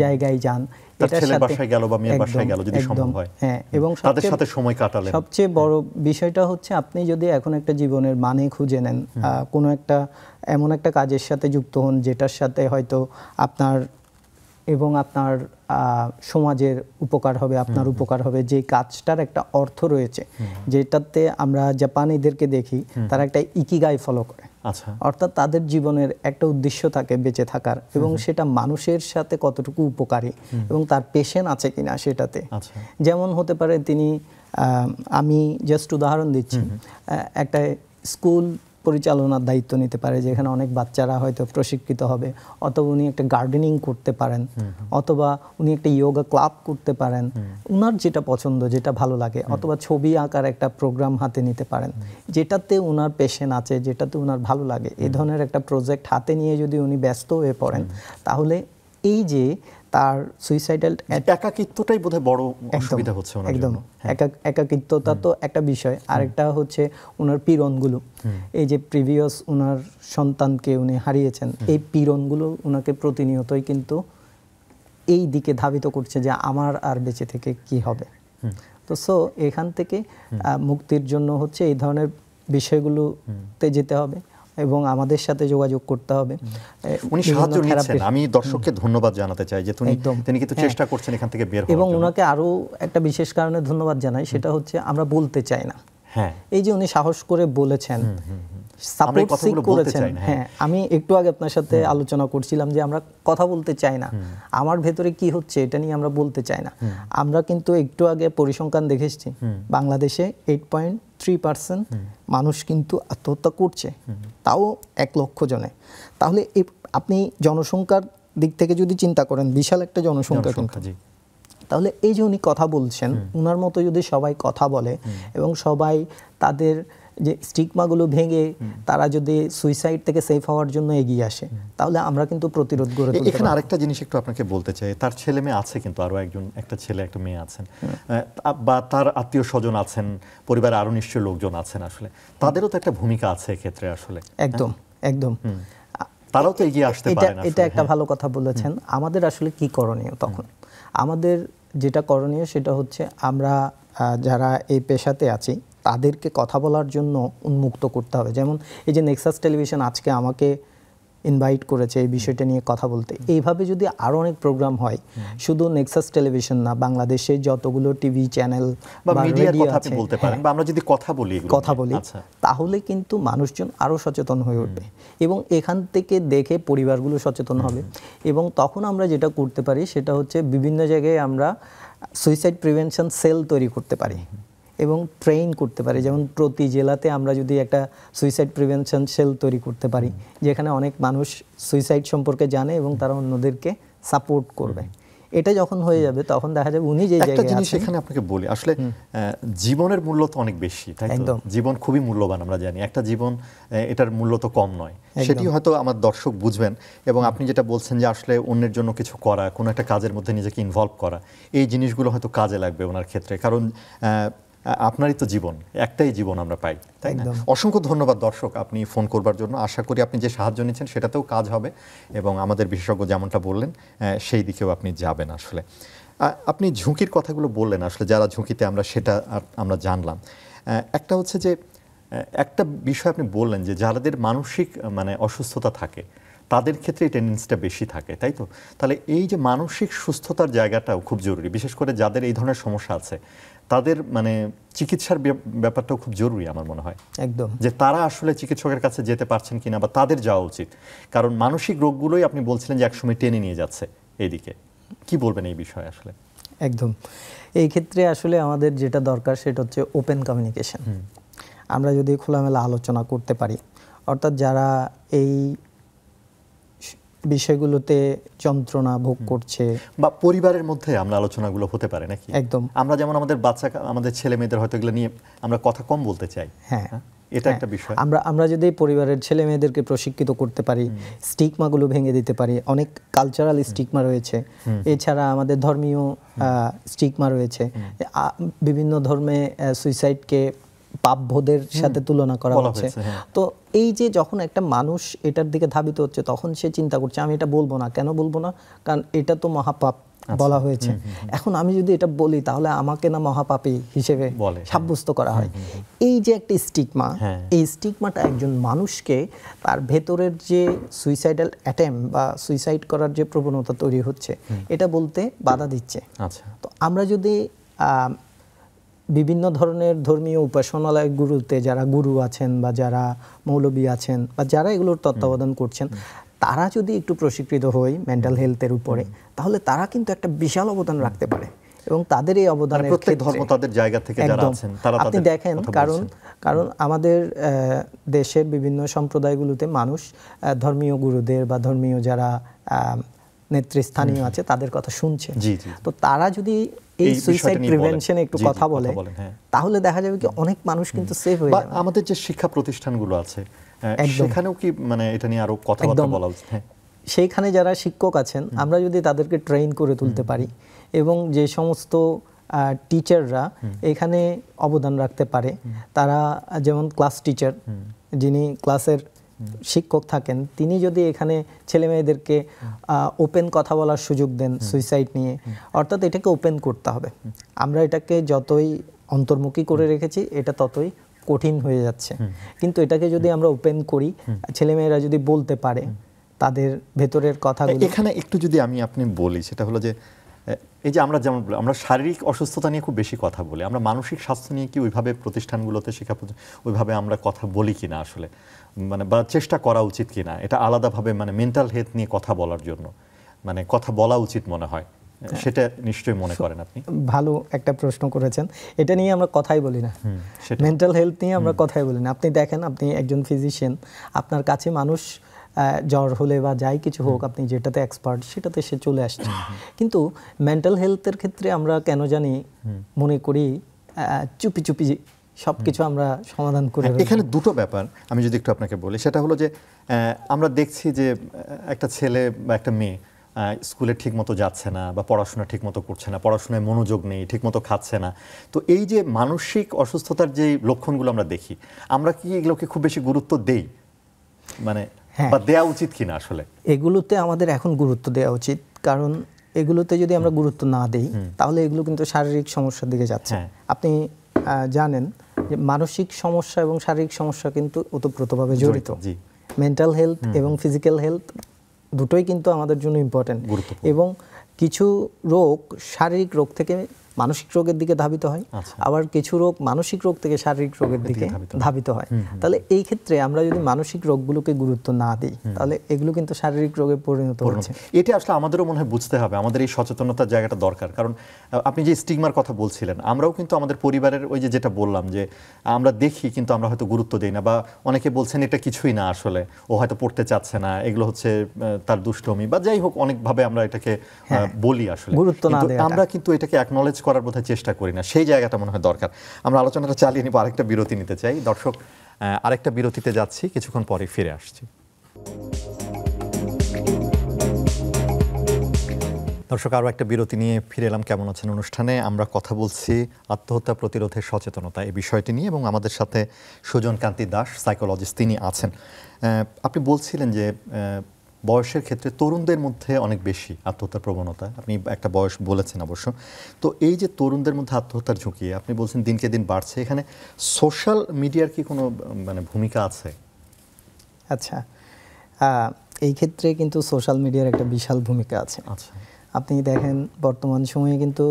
জায়গায় যান, তার ছেলের বাসায় গেল বা মেয়ের বাসায় গেল যদি সম্ভব হয়, হ্যাঁ, এবং তাদের সাথে সময় কাটালেন। সবচেয়ে বড় বিষয়টা হচ্ছে আপনি যদি এখন একটা জীবনের মানে খুঁজে নেন, কোনো একটা এমন একটা কাজের সাথে যুক্ত হন যেটার সাথে হয়তো আপনার এবং আপনার সমাজের উপকার হবে, আপনার উপকার হবে, যে কাজটার একটা অর্থ রয়েছে, যেটাতে আমরা জাপানিদেরকে দেখি তারা একটা ইকিগাই ফলো করে। আচ্ছা, অর্থাৎ তাদের জীবনের একটা উদ্দেশ্য থাকে বেঁচে থাকার, এবং সেটা মানুষের সাথে কতটুকু উপকারী এবং তার পেশেন্ট আছে কিনা সেটাতে। আচ্ছা, যেমন হতে পারে তিনি, আমি জাস্ট উদাহরণ দিচ্ছি, একটা স্কুল পরিচালনার দায়িত্ব নিতে পারে, যেখানে অনেক বাচ্চারা হয়তো প্রশিক্ষিত হবে, অথবা উনি একটা গার্ডেনিং করতে পারেন, অথবা উনি একটা যোগা ক্লাব করতে পারেন, উনার যেটা পছন্দ, যেটা ভালো লাগে, অথবা ছবি আঁকার একটা প্রোগ্রাম হাতে নিতে পারেন, যেটাতে উনার পেশেন্ট আছে, যেটাতে উনার ভালো লাগে। এই ধরনের একটা প্রজেক্ট হাতে নিয়ে যদি উনি ব্যস্ত হয়ে পড়েন, তাহলে এই যে তার সুইসাইডাল একাকিত্বটাই বোধহয় বড় অসুবিধা হচ্ছে ওনার জন্য। একাকিত্বতা তো একটা বিষয়, আরেকটা হচ্ছে ওনার পীড়নগুলো। এই যে প্রিভিয়াস ওনার সন্তানকে উনি হারিয়েছেন, এই পীড়নগুলো ওনাকে প্রতিনিয়তই কিন্তু এই দিকে ধাবিত করছে যে আমার আর বেঁচে থেকে কি হবে। তো এখান থেকে মুক্তির জন্য হচ্ছে এই ধরনের বিষয়গুলোতে যেতে হবে এবং আমাদের সাথে যোগাযোগ করতে হবে। উনি সাহায্য নিচ্ছেন, আমি দর্শককে ধন্যবাদ জানাতে চাই যে তিনি কিন্তু চেষ্টা করছেন এখান থেকে বের হওয়ার এবং জন্য। ওনাকে আরো একটা বিশেষ কারণে ধন্যবাদ জানাই, সেটা হচ্ছে আমরা বলতে চাই না। হ্যাঁ, এই যে উনি সাহস করে বলেছেন, সাপোর্ট সিক করেছেন। হ্যাঁ, আমি একটু আগে আপনার সাথে আলোচনা করছিলাম যে আমরা কথা বলতে চাই না, আমার ভেতরে কি হচ্ছে এটা নিয়ে আমরা বলতে চাই না। আমরা কিন্তু একটু আগে পরিসংখ্যান দেখেছি, বাংলাদেশে 8.3% মানুষ কিন্তু আত্মহত্যা করছে, তাও 1 লক্ষ জনে। তাহলে আপনি জনসংখ্যার দিক থেকে যদি চিন্তা করেন, বিশাল একটা জনসংখ্যা কিন্তু। তাহলে এই যে উনি কথা বলছেন, উনার মতো যদি সবাই কথা বলে এবং সবাই তাদের যে স্টিগমাগুলো ভেঙে তারা যদি সুইসাইড থেকে সেফ হওয়ার জন্য এগিয়ে আসে, তাহলে আমরা কিন্তু প্রতিরোধ গড়ে তুলতে পারব। এখানে আরেকটা জিনিস একটু আপনাকে বলতে চাই, তার ছেলে মেয়ে আছে, কিন্তু আরো একটা ছেলে একটা মেয়ে আছেন, বা তার আত্মীয় স্বজন আছেন, পরিবারে আরো নিশ্চয়ই লোকজন আছেন, আসলে তাদেরও তো একটা ভূমিকা আছে এক্ষেত্রে আসলে। একদম একদম, তারাও তো এগিয়ে আসতে পারেন। এটা একটা ভালো কথা বলেছেন। আমাদের আসলে কি করণীয় তখন? আমাদের যেটা করণীয় সেটা হচ্ছে আমরা যারা এই পেশাতে আছি তাদেরকে কথা বলার জন্য উন্মুক্ত করতে হবে। যেমন এই যে নেক্সাস টেলিভিশন আজকে আমাকে ইনভাইট করেছে এই বিষয়টা নিয়ে কথা বলতে, এইভাবে যদি আরো অনেক প্রোগ্রাম হয়, শুধু নেক্সাস টেলিভিশন না, বাংলাদেশে যতগুলো টিভি চ্যানেল বা মিডিয়ার কথা আপনি বলতে পারেন, বা আমরা যদি কথা বলি, তাহলে কিন্তু মানুষজন আরো সচেতন হয়ে উঠবে এবং এখান থেকে দেখে পরিবারগুলো সচেতন হবে। এবং তখন আমরা যেটা করতে পারি সেটা হচ্ছে বিভিন্ন জায়গায় আমরা সুইসাইড প্রিভেনশন সেল তৈরি করতে পারি এবং ট্রেন করতে পারি। যেমন প্রতি জেলাতে আমরা যদি একটা সুইসাইড প্রিভেনশন সেল তৈরি করতে পারি, যেখানে অনেক মানুষ সুইসাইড সম্পর্কে জানে এবং তারা অন্যদেরকে সাপোর্ট করবে। এটা যখন হয়ে যাবে তখন দেখা যাবে উনি যে একটা জায়গায় জিনিস আছেন। এখানে আপনাকে বলি, আসলে জীবনের মূল্য তো অনেক বেশি, তাই তো? একদম। জীবন খুবই মূল্যবান, আমরা জানি। একটা জীবন, এটার মূল্য তো কম নয়। সেটি হয়তো আমার দর্শক বুঝবেন। এবং আপনি যেটা বলছেন যে আসলে অন্যের জন্য কিছু করা, কোনো একটা কাজের মধ্যে নিজেকে ইনভলভ করা, এই জিনিসগুলো হয়তো কাজে লাগবে ওনার ক্ষেত্রে। কারণ আপনারই তো জীবন, একটাই জীবন আমরা পাই, তাই না? অসংখ্য ধন্যবাদ দর্শক আপনি ফোন করবার জন্য। আশা করি আপনি যে সাহায্য নিচ্ছেন সেটাতেও কাজ হবে, এবং আমাদের বিশেষজ্ঞ যেমনটা বললেন সেই দিকেও আপনি যাবেন। আসলে আপনি ঝুঁকির কথাগুলো বললেন, আসলে যারা ঝুঁকিতে, আমরা সেটা আমরা জানলাম। একটা হচ্ছে যে একটা বিষয় আপনি বললেন যে যাদের মানসিক মানে অসুস্থতা থাকে তাদের ক্ষেত্রে এই টেন্ডেন্সিটা বেশি থাকে, তাই তো? তাহলে এই যে মানসিক সুস্থতার জায়গাটাও খুব জরুরি, বিশেষ করে যাদের এই ধরনের সমস্যা আছে তাদের মানে চিকিৎসার ব্যাপারটাও খুব জরুরি আমার মনে হয়। একদম, যে তারা আসলে চিকিৎসকের কাছে যেতে পারছেন কিনা, বা তাদের যাওয়া উচিত। কারণ মানসিক রোগগুলোই আপনি বলছিলেন যে একসময় টেনে নিয়ে যাচ্ছে এইদিকে। কি বলবেন এই বিষয়ে আসলে? একদম। এই ক্ষেত্রে আসলে আমাদের যেটা দরকার সেটা হচ্ছে ওপেন কমিউনিকেশন। আমরা যদি খোলামেলা আলোচনা করতে পারি, অর্থাৎ যারা এই বিষয়গুলোতে যন্ত্রণা ভোগ করছে, বা পরিবারের মধ্যে আমরা আলোচনাগুলো হতে পারে নাকি? একদম। আমরা যেমন আমাদের ছেলে মেয়েদের হয়তো এগুলো নিয়ে আমরা কথা কম বলতে চাই। হ্যাঁ, এটা একটা বিষয়। আমরা যদি পরিবারের ছেলে মেয়েদেরকে প্রশিক্ষিত করতে পারি, স্টিগমাগুলো ভেঙে দিতে পারি। অনেক কালচারাল স্টিগমা রয়েছে, এছাড়া আমাদের ধর্মীয় স্টিগমা রয়েছে। বিভিন্ন ধর্মে সুইসাইডকে পাপবোধের সাথে তুলনা করা হচ্ছে। তো এই যে যখন একটা মানুষ এটার দিকে ধাবিত হচ্ছে, তখন সে চিন্তা করছে আমি এটা বলবো না। কেন বলবো না? কারণ এটা তো মহাপাপ বলা হয়েছে। এখন আমি যদি এটা বলি তাহলে আমাকে না মহাপাপী হিসেবে সাব্যস্ত করা হয়। এই যে একটা স্টিগমা, এই স্টিগমাটা একজন মানুষকে তার ভেতরের যে সুইসাইডাল অ্যাটেম্প বা সুইসাইড করার যে প্রবণতা তৈরি হচ্ছে এটা বলতে বাধা দিচ্ছে। তো আমরা যদি বিভিন্ন ধরনের ধর্মীয় উপাসনালয় গুরুতে যারা গুরু আছেন বা যারা মৌলবী আছেন বা যারা এগুলোর তত্ত্বাবধান করছেন, তারা যদি একটু প্রশিক্ষিত হই মেন্টাল হেলথের উপরে, তাহলে তারা কিন্তু একটা বিশাল অবদান রাখতে পারে। এবং তাদের এই অবদানের প্রত্যেক ধর্ম তাদের জায়গা থেকে যারা আছেন তারা আপনি দেখেন, কারণ আমাদের দেশের বিভিন্ন সম্প্রদায়গুলোতে মানুষ ধর্মীয় গুরুদের বা ধর্মীয় যারা নেতৃস্থানীয় আছে তাদের কথা শুনছে। তো তারা যদি এই সুইসাইড প্রিভেনশনে একটু কথা বলে, তাহলে দেখা যাবে কি অনেক মানুষ কিন্তু সেভ হয়ে যাবে। আমাদের যে শিক্ষা প্রতিষ্ঠানগুলো আছে সেখানেও কি মানে এটা নিয়ে আরো কথাবার্তা বলা উচিত? সেইখানে যারা শিক্ষক আছেন আমরা যদি তাদেরকে ট্রেন করে তুলতে পারি, এবং যে সমস্ত টিচাররা এখানে অবদান রাখতে পারে, তারা যেমন ক্লাস টিচার, যিনি ক্লাসের শিক্ষক থাকেন, তিনি যদি এখানে ছেলে মেয়েদেরকে ওপেন কথা বলার সুযোগ দেন সুইসাইড নিয়ে, অর্থাৎ এটাকে ওপেন করতে হবে। আমরা এটাকে যতই অন্তর্মুখী করে রেখেছি এটা ততই কঠিন হয়ে যাচ্ছে। কিন্তু এটাকে যদি আমরা ওপেন করি, ছেলেমেয়েরা যদি বলতে পারে তাদের ভেতরের কথাগুলো। এখানে একটু যদি আপনি বলি, সেটা হলো যে এই যে আমরা যেমন আমরা শারীরিক অসুস্থতা নিয়ে খুব বেশি কথা বলি, আমরা মানসিক স্বাস্থ্য নিয়ে কি ওইভাবে প্রতিষ্ঠানগুলোতে ওইভাবে আমরা কথা বলি কিনা আসলে, মানে বা চেষ্টা করা উচিত কিনা, এটা আলাদাভাবে মানে মেন্টাল হেলথ নিয়ে কথা বলার জন্য মানে কথা বলা উচিত মনে হয়, সেটা নিশ্চয়ই মনে করেন আপনি? ভালো একটা প্রশ্ন করেছেন। এটা নিয়ে আমরা কথাই বলি না, মেন্টাল হেলথ নিয়ে আমরা কথাই বলি না। আপনি দেখেন, আপনি একজন ফিজিশিয়ান, আপনার কাছে মানুষ জ্বর হলে বা যাই কিছু হোক, আপনি যেটাতে এক্সপার্ট সেটাতে সে চলে আসছে। কিন্তু মেন্টাল হেলথের ক্ষেত্রে আমরা কেন জানি মনে করি চুপি চুপি সবকিছু আমরা সমাধান করে। এখানে দুটো ব্যাপার আমি যদি একটু আপনাকে বলি, সেটা হলো যে আমরা দেখছি যে একটা ছেলে বা একটা মেয়ে স্কুলে ঠিকমতো যাচ্ছে না, বা পড়াশোনা ঠিকমতো করছে না, পড়াশোনায় মনোযোগ নেই, ঠিকমতো খাচ্ছে না। তো এই যে মানসিক অসুস্থতার যে লক্ষণগুলো আমরা দেখি, আমরা কি এগুলোকে খুব বেশি গুরুত্ব দেই, মানে বা দেওয়া উচিত কিনা আসলে? এগুলোতে আমাদের এখন গুরুত্ব দেওয়া উচিত, কারণ এগুলোতে যদি আমরা গুরুত্ব না দেই তাহলে এগুলো কিন্তু শারীরিক সমস্যার দিকে যাচ্ছে। আপনি জানেন যে মানসিক সমস্যা এবং শারীরিক সমস্যা কিন্তু ওতপ্রোতভাবে জড়িত। মেন্টাল হেলথ এবং ফিজিক্যাল হেলথ দুটোই কিন্তু আমাদের জন্য ইম্পর্টেন্ট। এবং কিছু রোগ শারীরিক রোগ থেকে মানসিক রোগের দিকে ধাবিত হয়, আবার কিছু রোগ মানসিক রোগ থেকে শারীরিক রোগের দিকে ধাবিত হয়। তাহলে এই ক্ষেত্রে আমরা যদি মানসিক রোগগুলোকে গুরুত্ব না দিই তাহলে এগুলো কিন্তু শারীরিক রোগে পরিণত হচ্ছে। এটা আসলে আমাদেরও মনে হয় বুঝতে হবে, আমাদের এই সচেতনতার জায়গাটা দরকার। কারণ আপনি যে স্টিগমার কথা বলছিলেন, আমরাও কিন্তু আমাদের পরিবারের ওই যে যেটা বললাম যে আমরা দেখি কিন্তু আমরা হয়তো গুরুত্ব দিই না, বা অনেকে বলছেন এটা কিছুই না, আসলে ও হয়তো পড়তে চাচ্ছে না, এগুলো হচ্ছে তার দুষ্টমি বা যাই হোক, অনেকভাবে আমরা এটাকে বলি আসলে, আমরা কিন্তু এটাকে অ্যাকনলেজ করার বোধহয় চেষ্টা করি না। সেই জায়গাটা মনে হয় দরকার। আমরা আলোচনাটা চালিয়ে নিব, আরেকটা বিরতি নিতে চাই। দর্শক, আরেকটা বিরতিতে যাচ্ছি, কিছুক্ষণ পরে ফিরে আসছি। দর্শক, আরও একটা বিরতি নিয়ে ফিরে এলাম কেমন আছেন অনুষ্ঠানে। আমরা কথা বলছি আত্মহত্যা প্রতিরোধের সচেতনতা এই বিষয়টি নিয়ে, এবং আমাদের সাথে সুজন কান্তি দাস, সাইকোলজিস্ট, তিনি আছেন। আপনি বলছিলেন যে বয়সের ক্ষেত্রে তরুণদের মধ্যে অনেক বেশি আত্মহত্যার প্রবণতা, আপনি একটা বয়স বলেছেন অবশ্য। তো এই যে তরুণদের মধ্যে আত্মহত্যার ঝুঁকি আপনি বলছেন দিনকে দিন বাড়ছে, এখানে সোশ্যাল মিডিয়ার কি কোনো ভূমিকা আছে? আচ্ছা, এই ক্ষেত্রে কিন্তু সোশ্যাল মিডিয়ার একটা বিশাল ভূমিকা আছে। আচ্ছা, আপনি দেখেন বর্তমান সময়ে কিন্তু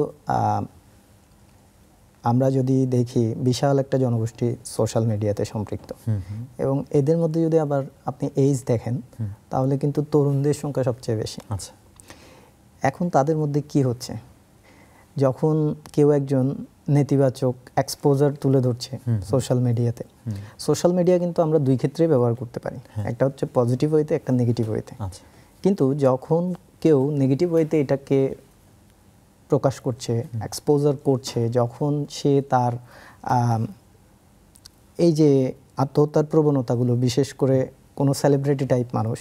আমরা যদি দেখি বিশাল একটা জনগোষ্ঠী সোশ্যাল মিডিয়াতে সম্পৃক্ত, এবং এদের মধ্যে যদি আবার আপনি এইজ দেখেন তাহলে কিন্তু তরুণদের সংখ্যা সবচেয়ে বেশি। আচ্ছা, এখন তাদের মধ্যে কি হচ্ছে, যখন কেউ একজন নেতিবাচক এক্সপোজার তুলে ধরছে সোশ্যাল মিডিয়াতে, সোশ্যাল মিডিয়া কিন্তু আমরা দুই ক্ষেত্রেই ব্যবহার করতে পারি, একটা হচ্ছে পজিটিভ ওয়েতে, একটা নেগেটিভ ওয়েতে। কিন্তু যখন কেউ নেগেটিভ ওয়েতে এটাকে প্রকাশ করছে, এক্সপোজার করছে, যখন সে তার এই যে আত্মহত্যার প্রবণতাগুলো, বিশেষ করে কোনো সেলিব্রিটি টাইপ মানুষ,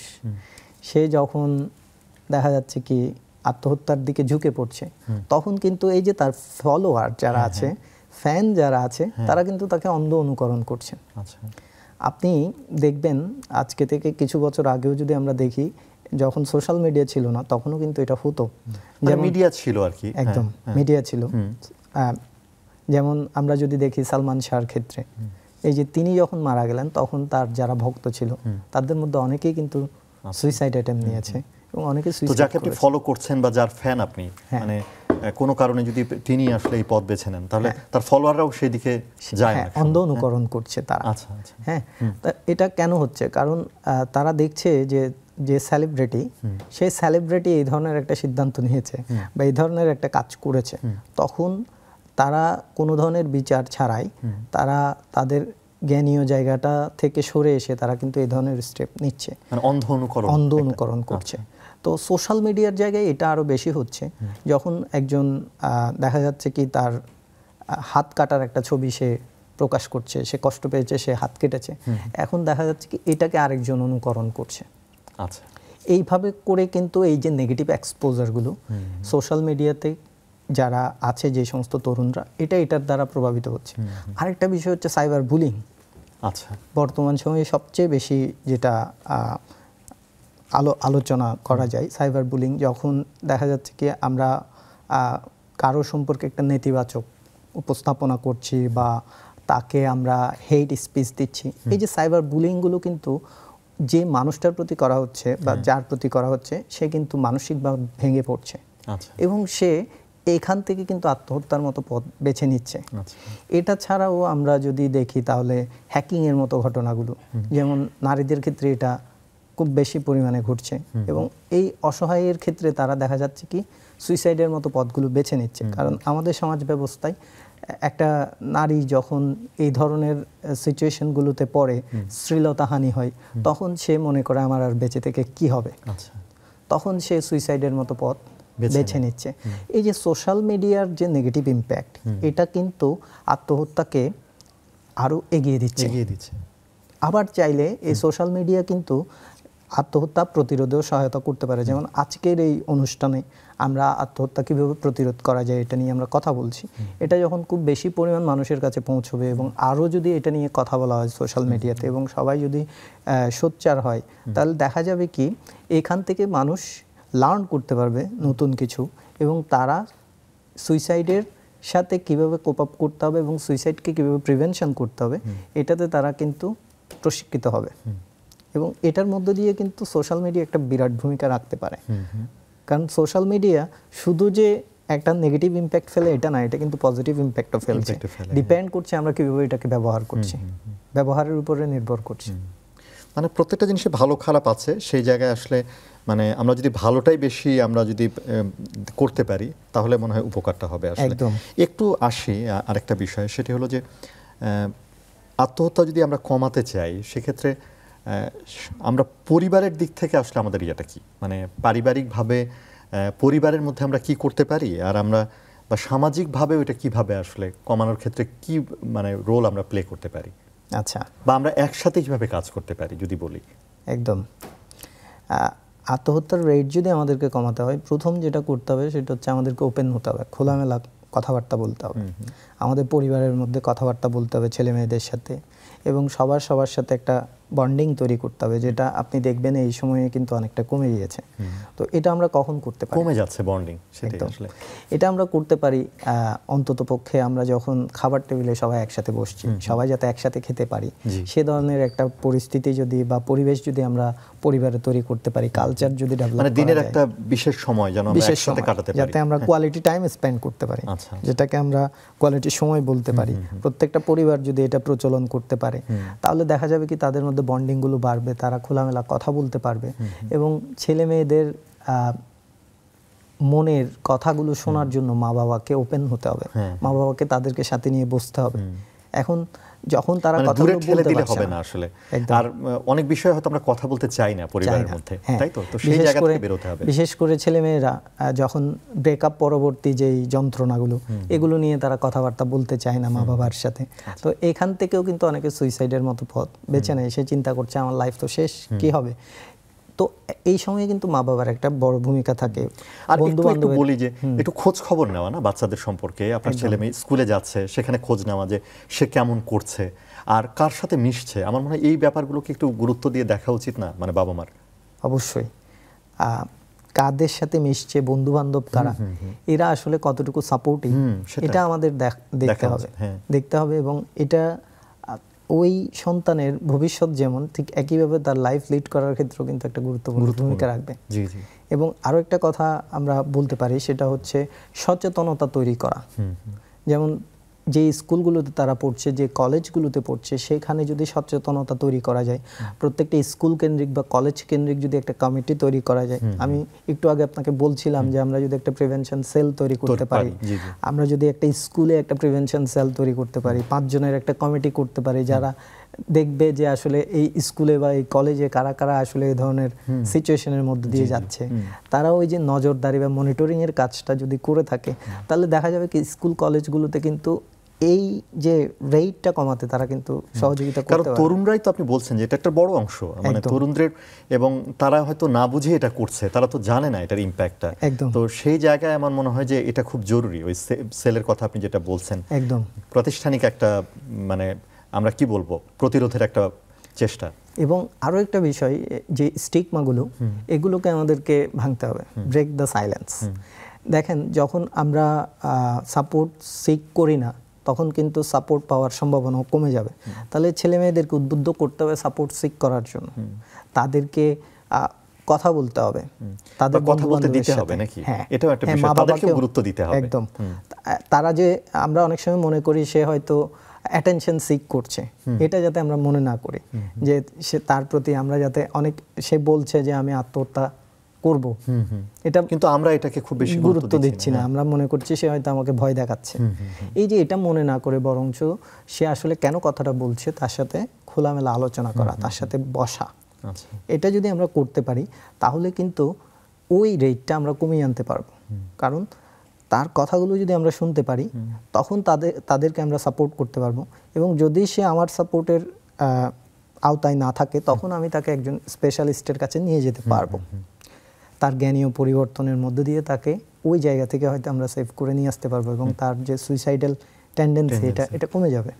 সে যখন দেখা যাচ্ছে কি আত্মহত্যার দিকে ঝুঁকে পড়ছে, তখন কিন্তু এই যে তার ফলোয়ার যারা আছে, ফ্যান যারা আছে, তারা কিন্তু তাকে অন্ধ অনুকরণ করছে। আপনি দেখবেন আজকে থেকে কিছু বছর আগেও যদি আমরা দেখি, যখন সোশ্যাল মিডিয়া ছিল না তখনও কিন্তু এটা হতো, মিডিয়া ছিল আর কি, একদম মিডিয়া ছিল। যেমন আমরা যদি দেখি সালমান শাহর ক্ষেত্রে, এই যে তিনি যখন মারা গেলেন তখন তার যারা ভক্ত ছিল তাদের মধ্যে অনেকেই কিন্তু সুইসাইড অ্যাটেম্প নিয়েছে, এবং অনেকে সুইসাইড। যাকে আপনি ফলো করছেন বা যার ফ্যান আপনি, মানে কোনো কারণে যদি তিনি আসলে এই পথ বেছে নেন তাহলে তার ফলোয়াররাও সেই দিকে যায় না, অন্ধ অনুকরণ করছে তারা। হ্যাঁ, এটা কেন হচ্ছে? কারণ তারা দেখছে যে যে সেলিব্রিটি, সেই সেলিব্রিটি এই ধরনের একটা সিদ্ধান্ত নিয়েছে বা এই ধরনের একটা কাজ করেছে, তখন তারা কোনো ধরনের বিচার ছাড়াই তারা তাদের জ্ঞানীয় জায়গাটা থেকে সরে এসে তারা কিন্তু এই ধরনের স্টেপ নিচ্ছে, মানে অন্ধ অনুকরণ করছে। তো সোশ্যাল মিডিয়ার জায়গায় এটা আরো বেশি হচ্ছে, যখন একজন দেখা যাচ্ছে কি তার হাত কাটার একটা ছবি সে প্রকাশ করছে, সে কষ্ট পেয়েছে, সে হাত কেটেছে, এখন দেখা যাচ্ছে কি এটাকে আরেকজন অনুকরণ করছে। আচ্ছা, এইভাবে করে কিন্তু এই যে নেগেটিভ এক্সপোজারগুলো সোশ্যাল মিডিয়াতে যারা আছে, যে সমস্ত তরুণরা, এটার দ্বারা প্রভাবিত হচ্ছে। আরেকটা বিষয় হচ্ছে সাইবার বুলিং। আচ্ছা, বর্তমান সময়ে সবচেয়ে বেশি যেটা আলোচনা করা যায়, সাইবার বুলিং। যখন দেখা যাচ্ছে কি আমরা কারো সম্পর্কে একটা নেতিবাচক উপস্থাপনা করছি বা তাকে আমরা হেট স্পিচ দিচ্ছি, এই যে সাইবার বুলিংগুলো কিন্তু যে মানুষটার প্রতি করা হচ্ছে বা যার প্রতি করা হচ্ছে, সে কিন্তু মানসিকভাবে ভেঙে পড়ছে, এবং সে এখান থেকে কিন্তু আত্মহত্যার মতো পথ বেছে নিচ্ছে। এটা ছাড়াও আমরা যদি দেখি তাহলে হ্যাকিংয়ের মতো ঘটনাগুলো, যেমন নারীদের ক্ষেত্রে এটা খুব বেশি পরিমাণে ঘটছে, এবং এই অসহায়ের ক্ষেত্রে তারা দেখা যাচ্ছে কি সুইসাইডের মতো পথগুলো বেছে নিচ্ছে। কারণ আমাদের সমাজ ব্যবস্থায় একটা নারী যখন এই ধরনের সিচুয়েশনগুলোতে পড়ে, শ্লীলতাহানি হয়, তখন সে মনে করে আমার আর বেঁচে থেকে কি হবে, তখন সে সুইসাইডের মতো পথ বেছে নিচ্ছে। এই যে সোশ্যাল মিডিয়ার যে নেগেটিভ ইম্প্যাক্ট, এটা কিন্তু আত্মহত্যাকে আরো এগিয়ে দিচ্ছে। আবার চাইলে এই সোশ্যাল মিডিয়া কিন্তু আত্মহত্যা প্রতিরোধেও সহায়তা করতে পারে। যেমন আজকের এই অনুষ্ঠানে আমরা আত্মহত্যা কীভাবে প্রতিরোধ করা যায় এটা নিয়ে আমরা কথা বলছি। এটা যখন খুব বেশি পরিমাণ মানুষের কাছে পৌঁছবে এবং আরও যদি এটা নিয়ে কথা বলা হয় সোশ্যাল মিডিয়াতে এবং সবাই যদি সোচ্চার হয়, তাহলে দেখা যাবে কি এখান থেকে মানুষ লার্ন করতে পারবে নতুন কিছু, এবং তারা সুইসাইডের সাথে কিভাবে কোপ আপ করতে হবে এবং সুইসাইডকে কিভাবে প্রিভেনশন করতে হবে, এটাতে তারা কিন্তু প্রশিক্ষিত হবে। এবং এটার মধ্য দিয়ে কিন্তু সোশ্যাল মিডিয়া একটা বিরাট ভূমিকা রাখতে পারে। কারণ সোশ্যাল মিডিয়া শুধু যে একটা নেগেটিভ ইম্প্যাক্ট ফেলে এটা না, এটা কিন্তু পজিটিভ ইম্প্যাক্টও ফেলছে। ডিপেন্ড করছে আমরা কিভাবে এটাকে ব্যবহার করছি, ব্যবহারের উপরে নির্ভর করছে। মানে প্রত্যেকটা জিনিসে ভালো খারাপ আছে, সেই জায়গায় আসলে মানে আমরা যদি ভালোটাই বেশি আমরা যদি করতে পারি তাহলে মনে হয় উপকারটা হবে আসলে। একটু আসি আরেকটা বিষয়, সেটি হলো যে আত্মহত্যা যদি আমরা কমাতে চাই সেক্ষেত্রে আমরা পরিবারের দিক থেকে আসলে আমাদের ইয়েটা কি, মানে পারিবারিকভাবে পরিবারের মধ্যে আমরা কি করতে পারি, আর আমরা বা সামাজিকভাবে ওইটা কিভাবে আসলে কমানোর ক্ষেত্রে কি মানে রোল আমরা প্লে করতে পারি, আচ্ছা, বা আমরা একসাথে কিভাবে কাজ করতে পারি যদি বলি। একদম, আত্মহত্যার রেট যদি আমাদেরকে কমাতে হয়, প্রথম যেটা করতে হবে সেটা হচ্ছে আমাদেরকে ওপেন হতে হবে, খোলামেলা কথাবার্তা বলতে হবে। আমাদের পরিবারের মধ্যে কথাবার্তা বলতে হবে ছেলে মেয়েদের সাথে, এবং সবার সাথে একটা বন্ডিং তৈরি করতে হবে, যেটা আপনি দেখবেন এই সময়ে কিন্তু অনেকটা কমে গিয়েছে। তো এটা আমরা কখন করতে পারি? কমে যাচ্ছে বন্ডিং, সেটাই আসলে। এটা আমরা করতে পারি অন্তত পক্ষে আমরা যখন খাবার টেবিলে সবাই একসাথে বসছি, সবাই যাতে একসাথে খেতে পারি, সে ধরনের একটা পরিস্থিতি যদি বা পরিবেশ যদি আমরা পরিবারে তৈরি করতে পারি, কালচার যদি ডেভেলপ মানে দিনের একটা বিশেষ সময় যেন আমরা একসাথে কাটাতে পারি, যাতে আমরা কোয়ালিটি টাইম স্পেন্ড করতে পারি, যেটাকে আমরা কোয়ালিটি সময় বলতে পারি। প্রত্যেকটা পরিবার যদি এটা প্রচলন করতে পারে তাহলে দেখা যাবে কি তাদের মধ্যে বন্ডিং গুলো বাড়বে, তারা খোলামেলা কথা বলতে পারবে, এবং ছেলে মেয়েদের মনের কথাগুলো শোনার জন্য মা বাবাকে ওপেন হতে হবে, মা বাবাকে তাদেরকে সাথে নিয়ে বসতে হবে। এখন যখন তারা কথা বলতে দিলে হবে না আসলে, আর অনেক বিষয় হয়তো আমরা কথা বলতে চাই না পরিবারের মধ্যে, তাই তো? তো সেই জায়গা থেকে বের হতে হবে। বিশেষ করে ছেলে মেয়েরা যখন ব্রেকআপ পরবর্তী যেই যন্ত্রণাগুলো, এগুলো নিয়ে তারা কথাবার্তা বলতে চায় না মা বাবার সাথে। তো এখান থেকেও কিন্তু অনেকে সুইসাইডের মতো পথ বেছে নেয়, সে চিন্তা করছে আমার লাইফ তো শেষ, কি হবে। তো এই সময়ে কিন্তু মা বাবার একটা বড় ভূমিকা থাকে। আর একটু বলি যে একটু খোঁজ খবর নেওয়া না বাচ্চাদের সম্পর্কে, আপনার ছেলে মেয়ে স্কুলে যাচ্ছে সেখানে খোঁজ নেওয়া যে সে কেমন করছে আর কার সাথে মিশছে। আমার মনে হয় এই ব্যাপারগুলোকে একটু গুরুত্ব দিয়ে দেখা উচিত না, মানে বাবা মার। অবশ্যই, কাদের সাথে মিশছে, বন্ধু বান্ধব কারা, এরা আসলে কতটুকু সাপোর্টিভ, এটা আমাদের দেখতে হবে। এবং এটা ওই সন্তানের ভবিষ্যৎ যেমন ঠিক একইভাবে তার লাইফ লিড করার ক্ষেত্রেও কিন্তু একটা গুরুত্বপূর্ণ ভূমিকা রাখবে। এবং আরো একটা কথা আমরা বলতে পারি, সেটা হচ্ছে সচেতনতা তৈরি করা। যেমন যে স্কুলগুলোতে তারা পড়ছে, যে কলেজগুলোতে পড়ছে, সেখানে যদি সচেতনতা তৈরি করা যায়, প্রত্যেকটা স্কুল কেন্দ্রিক বা কলেজ কেন্দ্রিক যদি একটা কমিটি তৈরি করা যায়। আমি একটু আগে আপনাকে বলছিলাম যে আমরা যদি একটা প্রিভেনশন সেল তৈরি করতে পারি, আমরা যদি একটা স্কুলে একটা প্রিভেনশন সেল তৈরি করতে পারি, 5 জনের একটা কমিটি করতে পারি, যারা দেখবে যে আসলে এই স্কুলে বা এই কলেজে কারা কারা আসলে এই ধরনের সিচুয়েশনের মধ্যে দিয়ে যাচ্ছে, তারা ওই যে নজরদারি বা মনিটরিং এর কাজটা যদি করে থাকে, তাহলে দেখা যাবে কি স্কুল কলেজগুলোতে কিন্তু এই যে রেটটা কমাতে তারা কিন্তু সহযোগিতা করতে পারে। কারণ তরুণরাই তো আপনি বলছেন যে এটা একটা বড় অংশ, মানে তরুণদের, এবং তারা হয়তো না বুঝে এটা করছে, তারা তো জানে না এটার ইম্প্যাক্টটা। তো সেই জায়গায় আমার মনে হয় যে এটা খুব জরুরি, ওই সেলের কথা আপনি যেটা বলছেন, একদম প্রাতিষ্ঠানিক একটা মানে আমরা কি বলবো প্রতিরোধের একটা চেষ্টা। এবং আরো একটা বিষয়, যে স্টিগমাগুলো, এগুলোকে আমাদেরকে ভাঙতে হবে, ব্রেক দ্য সাইলেন্স। দেখেন, যখন আমরা সাপোর্ট সিক করি না তখন কিন্তু সাপোর্ট পাওয়ার সম্ভাবনা কমে যাবে। তাহলে ছেলে মেয়েদেরকে উদ্বুদ্ধ করতে হবে সাপোর্ট সিক করার জন্য, তাদেরকে কথা বলতে হবে, তাদের কথা বলতে দিতে হবে নাকি, এটাও একটা বিষয়, তাদেরকে গুরুত্ব দিতে হবে। একদম, তারা যে আমরা অনেক সময় মনে করি সে হয়তো অ্যাটেনশন সিক করছে, এটা যাতে আমরা মনে না করি, যে সে তার প্রতি আমরা যাতে অনেক, সে বলছে যে আমি আত্মহত্যা করব, এটা কিন্তু আমরা এটাকে খুব বেশি গুরুত্ব দিচ্ছি না, আমরা মনে করছি সে হয়তো আমাকে ভয় দেখাচ্ছে। এই যে এটা মনে না করে বরঞ্চ সে আসলে কেন কথাটা বলছে তার সাথে খোলামেলা আলোচনা করা, তার সাথে বসা, এটা যদি আমরা করতে পারি তাহলে কিন্তু ওই রেটটা আমরা কমিয়ে আনতে পারবো। কারণ তার কথাগুলো যদি আমরা শুনতে পারি তখন তাদেরকে আমরা সাপোর্ট করতে পারবো, এবং যদি সে আমার সাপোর্টের আওতায় না থাকে তখন আমি তাকে একজন স্পেশালিস্টের কাছে নিয়ে যেতে পারবো। তার জ্ঞানীয় পরিবর্তনের মধ্যে দিয়ে তাকে ওই জায়গা থেকে হয়তো আমরা সেভ করে নিয়ে আসতে পারবো, এবং তার যে সুইসাইডাল টেন্ডেন্সি এটা কমে যাবে।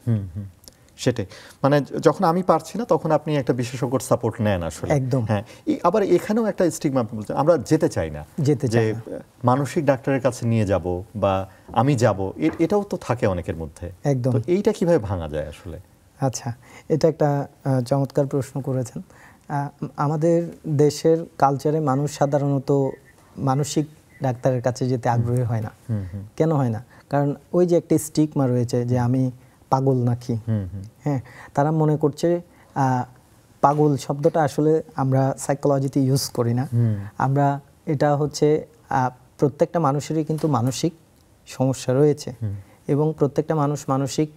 সেটাই, মানে যখন আমি পারছি না তখন আপনি একটা বিশেষজ্ঞর সাপোর্ট নেন আসলে। একদম, হ্যাঁ। আবার এখানেও একটা স্টিগমা বলতে আমরা যেতে চাই না, যে মানসিক ডাক্তারের কাছে নিয়ে যাব বা আমি যাব, এটাও তো থাকে অনেকের মধ্যে। একদম, তো এইটা কিভাবে ভাঙা যায় আসলে? আচ্ছা, এটা একটা চমৎকার প্রশ্ন করেছেন। আমাদের দেশের কালচারে মানুষ সাধারণত মানসিক ডাক্তারের কাছে যেতে আগ্রহী হয় না। কেন হয় না? কারণ ওই যে একটা স্টিগমা রয়েছে যে আমি পাগল নাকি, হ্যাঁ, তারা মনে করছে পাগল শব্দটা আসলে আমরা সাইকোলজিতে ইউজ করি না, আমরা এটা হচ্ছে প্রত্যেকটা মানুষেরই কিন্তু মানসিক সমস্যা রয়েছে এবং প্রত্যেকটা মানুষ মানসিক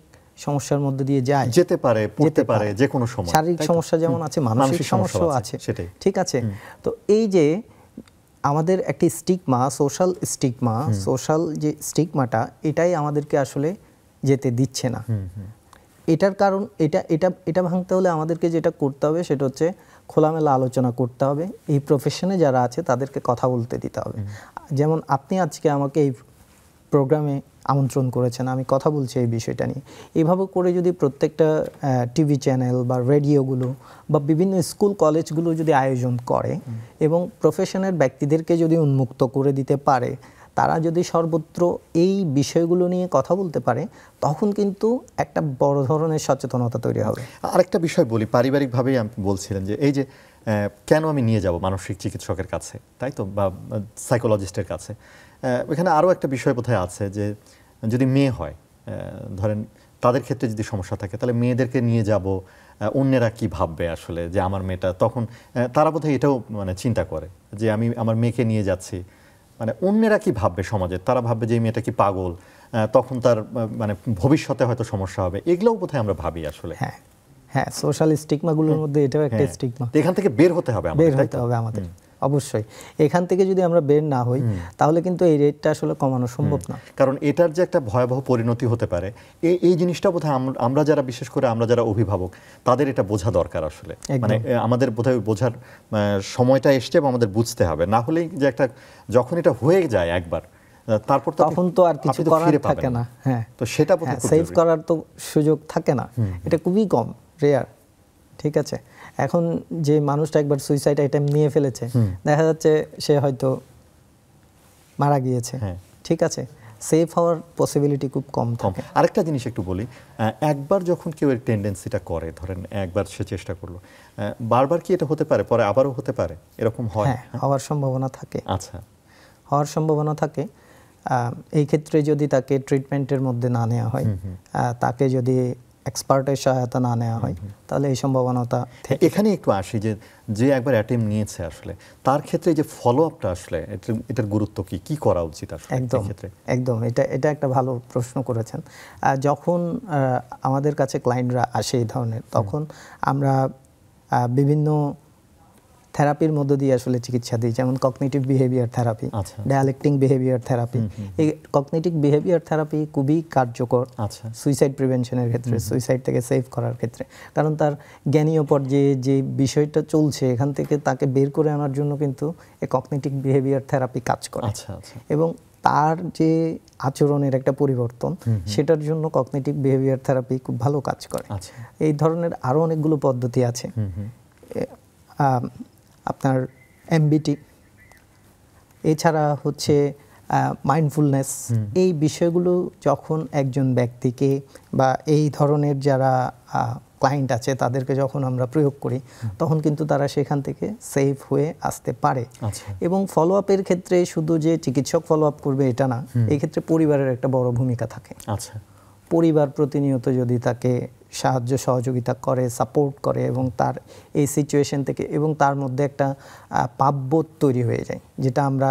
সমস্যার মধ্যে দিয়ে যায়, যেতে পারে, পড়তে পারে যে কোনো সময়। শারীরিক সমস্যা যেমন আছে, মানসিক সমস্যাও আছে, ঠিক আছে। তো এই যে আমাদের একটি স্টিগমা, সোশ্যাল স্টিগমা, সোশ্যাল যে স্টিগমাটা, এটাই আমাদেরকে আসলে যেতে দিচ্ছে না। এটার কারণ এটা ভাঙতে হলে আমাদেরকে যেটা করতে হবে সেটা হচ্ছে খোলামেলা আলোচনা করতে হবে। এই প্রফেশনে যারা আছে তাদেরকে কথা বলতে দিতে হবে। যেমন আপনি আজকে আমাকে এই প্রোগ্রামে আমন্ত্রণ করেছেন, আমি কথা বলছি এই বিষয়টা নিয়ে। এইভাবে করে যদি প্রত্যেকটা টিভি চ্যানেল বা রেডিওগুলো বা বিভিন্ন স্কুল কলেজগুলো যদি আয়োজন করে এবং প্রফেশনের ব্যক্তিদেরকে যদি উন্মুক্ত করে দিতে পারে, তারা যদি সর্বত্র এই বিষয়গুলো নিয়ে কথা বলতে পারে, তখন কিন্তু একটা বড় ধরনের সচেতনতা তৈরি হবে। আরেকটা বিষয় বলি, পারিবারিকভাবেই আপনি বলছিলেন যে এই যে কেন আমি নিয়ে যাব মানসিক চিকিৎসকের কাছে, তাই তো, বা সাইকোলজিস্টের কাছে। এখানে আরও একটা বিষয় বোধহয় আছে যে যদি মেয়ে হয়, ধরেন তাদের ক্ষেত্রে যদি সমস্যা থাকে, তাহলে মেয়েদেরকে নিয়ে যাব, অন্যেরা কি ভাববে আসলে যে আমার মেয়েটা, তখন তারা বোধহয় এটাও মানে চিন্তা করে যে আমি আমার মেয়েকে নিয়ে যাচ্ছি, মানে অন্যেরা কি ভাববে সমাজে, তারা ভাববে যে এই মেয়েটা কি পাগল, তখন তার মানে ভবিষ্যতে হয়তো সমস্যা হবে, এগুলোও বোধহয় আমরা ভাবি আসলে। হ্যাঁ হ্যাঁ, সোশ্যাল স্টিগমাগুলোর মধ্যে এটাও একটা স্টিগমা। এখান থেকে বের হতে হবে আমাদের অবশ্যই। এখান থেকে যদি আমরা বের না হই তাহলে কিন্তু এই রেটটা আসলে কমানো সম্ভব না। কারণ এটার যে একটা ভয়াবহ পরিণতি হতে পারে, এই জিনিসটা বোধহয় আমরা যারা, বিশেষ করে আমরা যারা অভিভাবক, তাদের এটা বোঝা দরকার আসলে। মানে আমাদের বোধহয় বোঝার সময়টা এসছে এবং আমাদের বুঝতে হবে, না হলেই যে একটা যখন এটা হয়ে যায় একবার, তারপর তখন তো আর কিছু করার থাকে না। হ্যাঁ, তো সেটা সেভ করার তো সুযোগ থাকে না, এটা খুবই কম, রেয়ার। ঠিক আছে, এখন যে মানুষটা একবার সুইসাইড আইটেম নিয়ে ফেলেছে, দেখা যাচ্ছে সে হয়তো মারা গিয়েছে, ঠিক আছে, সেভ হওয়ার পসিবিলিটি খুব কম থাকে। আরেকটা জিনিস একটু বলি, একবার যখন কেউ এর টেন্ডেন্সিটা করে, ধরেন একবার সে চেষ্টা করলো, বারবার কি এটা হতে পারে, পরে আবারও হতে পারে, এরকম হয়? হ্যাঁ, হওয়ার সম্ভাবনা থাকে। আচ্ছা, হওয়ার সম্ভাবনা থাকে। এই ক্ষেত্রে যদি তাকে ট্রিটমেন্টের মধ্যে না নেওয়া হয়, তাকে যদি এক্সপার্টের সহায়তা না নেওয়া হয়, তাহলে এই সম্ভাবনাটা থেকে। এখানে একটু আসি যে একবার অ্যাটেম্প নিয়েছে আসলে, তার ক্ষেত্রে যে ফলো আপটা আসলে এটার গুরুত্ব কি করা উচিত আসলে? একদম এটা একটা ভালো প্রশ্ন করেছেন। যখন আমাদের কাছে ক্লায়েন্টরা আসে এই ধরনের, তখন আমরা বিভিন্ন থেরাপির মধ্য দিয়ে আসলে চিকিৎসা দিই, যেমন cognitive behaviour therapy, dialectic behaviour therapy. এই কগনিটিভ বিহেভিয়ার থেরাপি খুবই কার্যকর সুইসাইড প্রিভেনশনের ক্ষেত্রে, সুইসাইড থেকে সেভ করার ক্ষেত্রে। কারণ তার জ্ঞানীয় পর্যায়ে যে বিষয়টা চলছে, এখান থেকে তাকে বের করে আনার জন্য কিন্তু এই কগনিটিভ বিহেভিয়ার থেরাপি কাজ করে। এবং তার যে আচরণের একটা পরিবর্তন, সেটার জন্য কগনিটিভ বিহেভিয়ার থেরাপি খুব ভালো কাজ করে। এই ধরনের আরও অনেকগুলো পদ্ধতি আছে। আপনার এমবিটি, এছাড়া হচ্ছে মাইন্ডফুলনেস, এই বিষয়গুলো যখন একজন ব্যক্তিকে বা এই ধরনের যারা ক্লায়েন্ট আছে তাদেরকে যখন আমরা প্রয়োগ করি, তখন কিন্তু তারা সেখান থেকে সেফ হয়ে আসতে পারে। এবং ফলো আপের ক্ষেত্রে শুধু যে চিকিৎসক ফলো আপ করবে এটা না, এই ক্ষেত্রে পরিবারের একটা বড় ভূমিকা থাকে। পরিবার প্রতিনিয়ত যদি তাকে সাহায্য সহযোগিতা করে, সাপোর্ট করে এবং তার এই সিচুয়েশন থেকে, এবং তার মধ্যে একটা পাপবোধ তৈরি হয়ে যায়, যেটা আমরা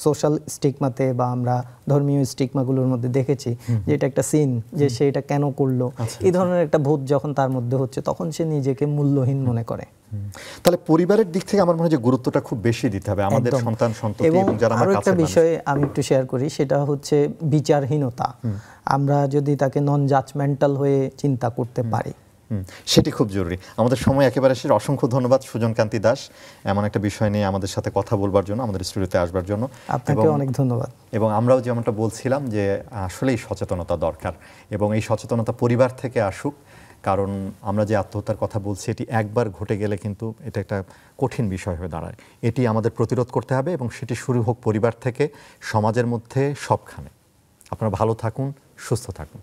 সোশ্যাল স্টিগমাতে বা আমরা ধর্মীয় স্টিগমাগুলোর মধ্যে দেখেছি, যে এটা একটা সিন, যে সে এটা কেন করলো, এই ধরনের একটা বোধ যখন তার মধ্যে হচ্ছে, তখন সে নিজেকে মূল্যহীন মনে করে। তাহলে পরিবারের দিক থেকে আমার মনে হয় যে গুরুত্বটা খুব বেশি দিতে হবে আমাদের সন্তান সন্ততি এবং যারা আমার কাছে। একটা বিষয় আমি একটু শেয়ার করি, সেটা হচ্ছে বিচারহীনতা। আমরা যদি তাকে নন জাজমেন্টাল হয়ে চিন্তা করতে পারি, সেটি খুব জরুরি। আমাদের সময় একেবারে শেষ। অসংখ্য ধন্যবাদ সুজন কান্তি দাস এমন একটা বিষয় নিয়ে আমাদের সাথে কথা বলবার জন্য, আমাদের স্টুডিওতে আসবার জন্য। আপনাকে অনেক ধন্যবাদ। এবং আমরাও যেমনটা বলছিলাম যে আসলেই সচেতনতা দরকার, এবং এই সচেতনতা পরিবার থেকে আসুক। কারণ আমরা যে আত্মহত্যার কথা বলছি, এটি একবার ঘটে গেলে কিন্তু এটা একটা কঠিন বিষয় হয়ে দাঁড়ায়। এটি আমাদের প্রতিরোধ করতে হবে এবং সেটি শুরু হোক পরিবার থেকে, সমাজের মধ্যে, সবখানে। আপনারা ভালো থাকুন, সুস্থ থাকুন।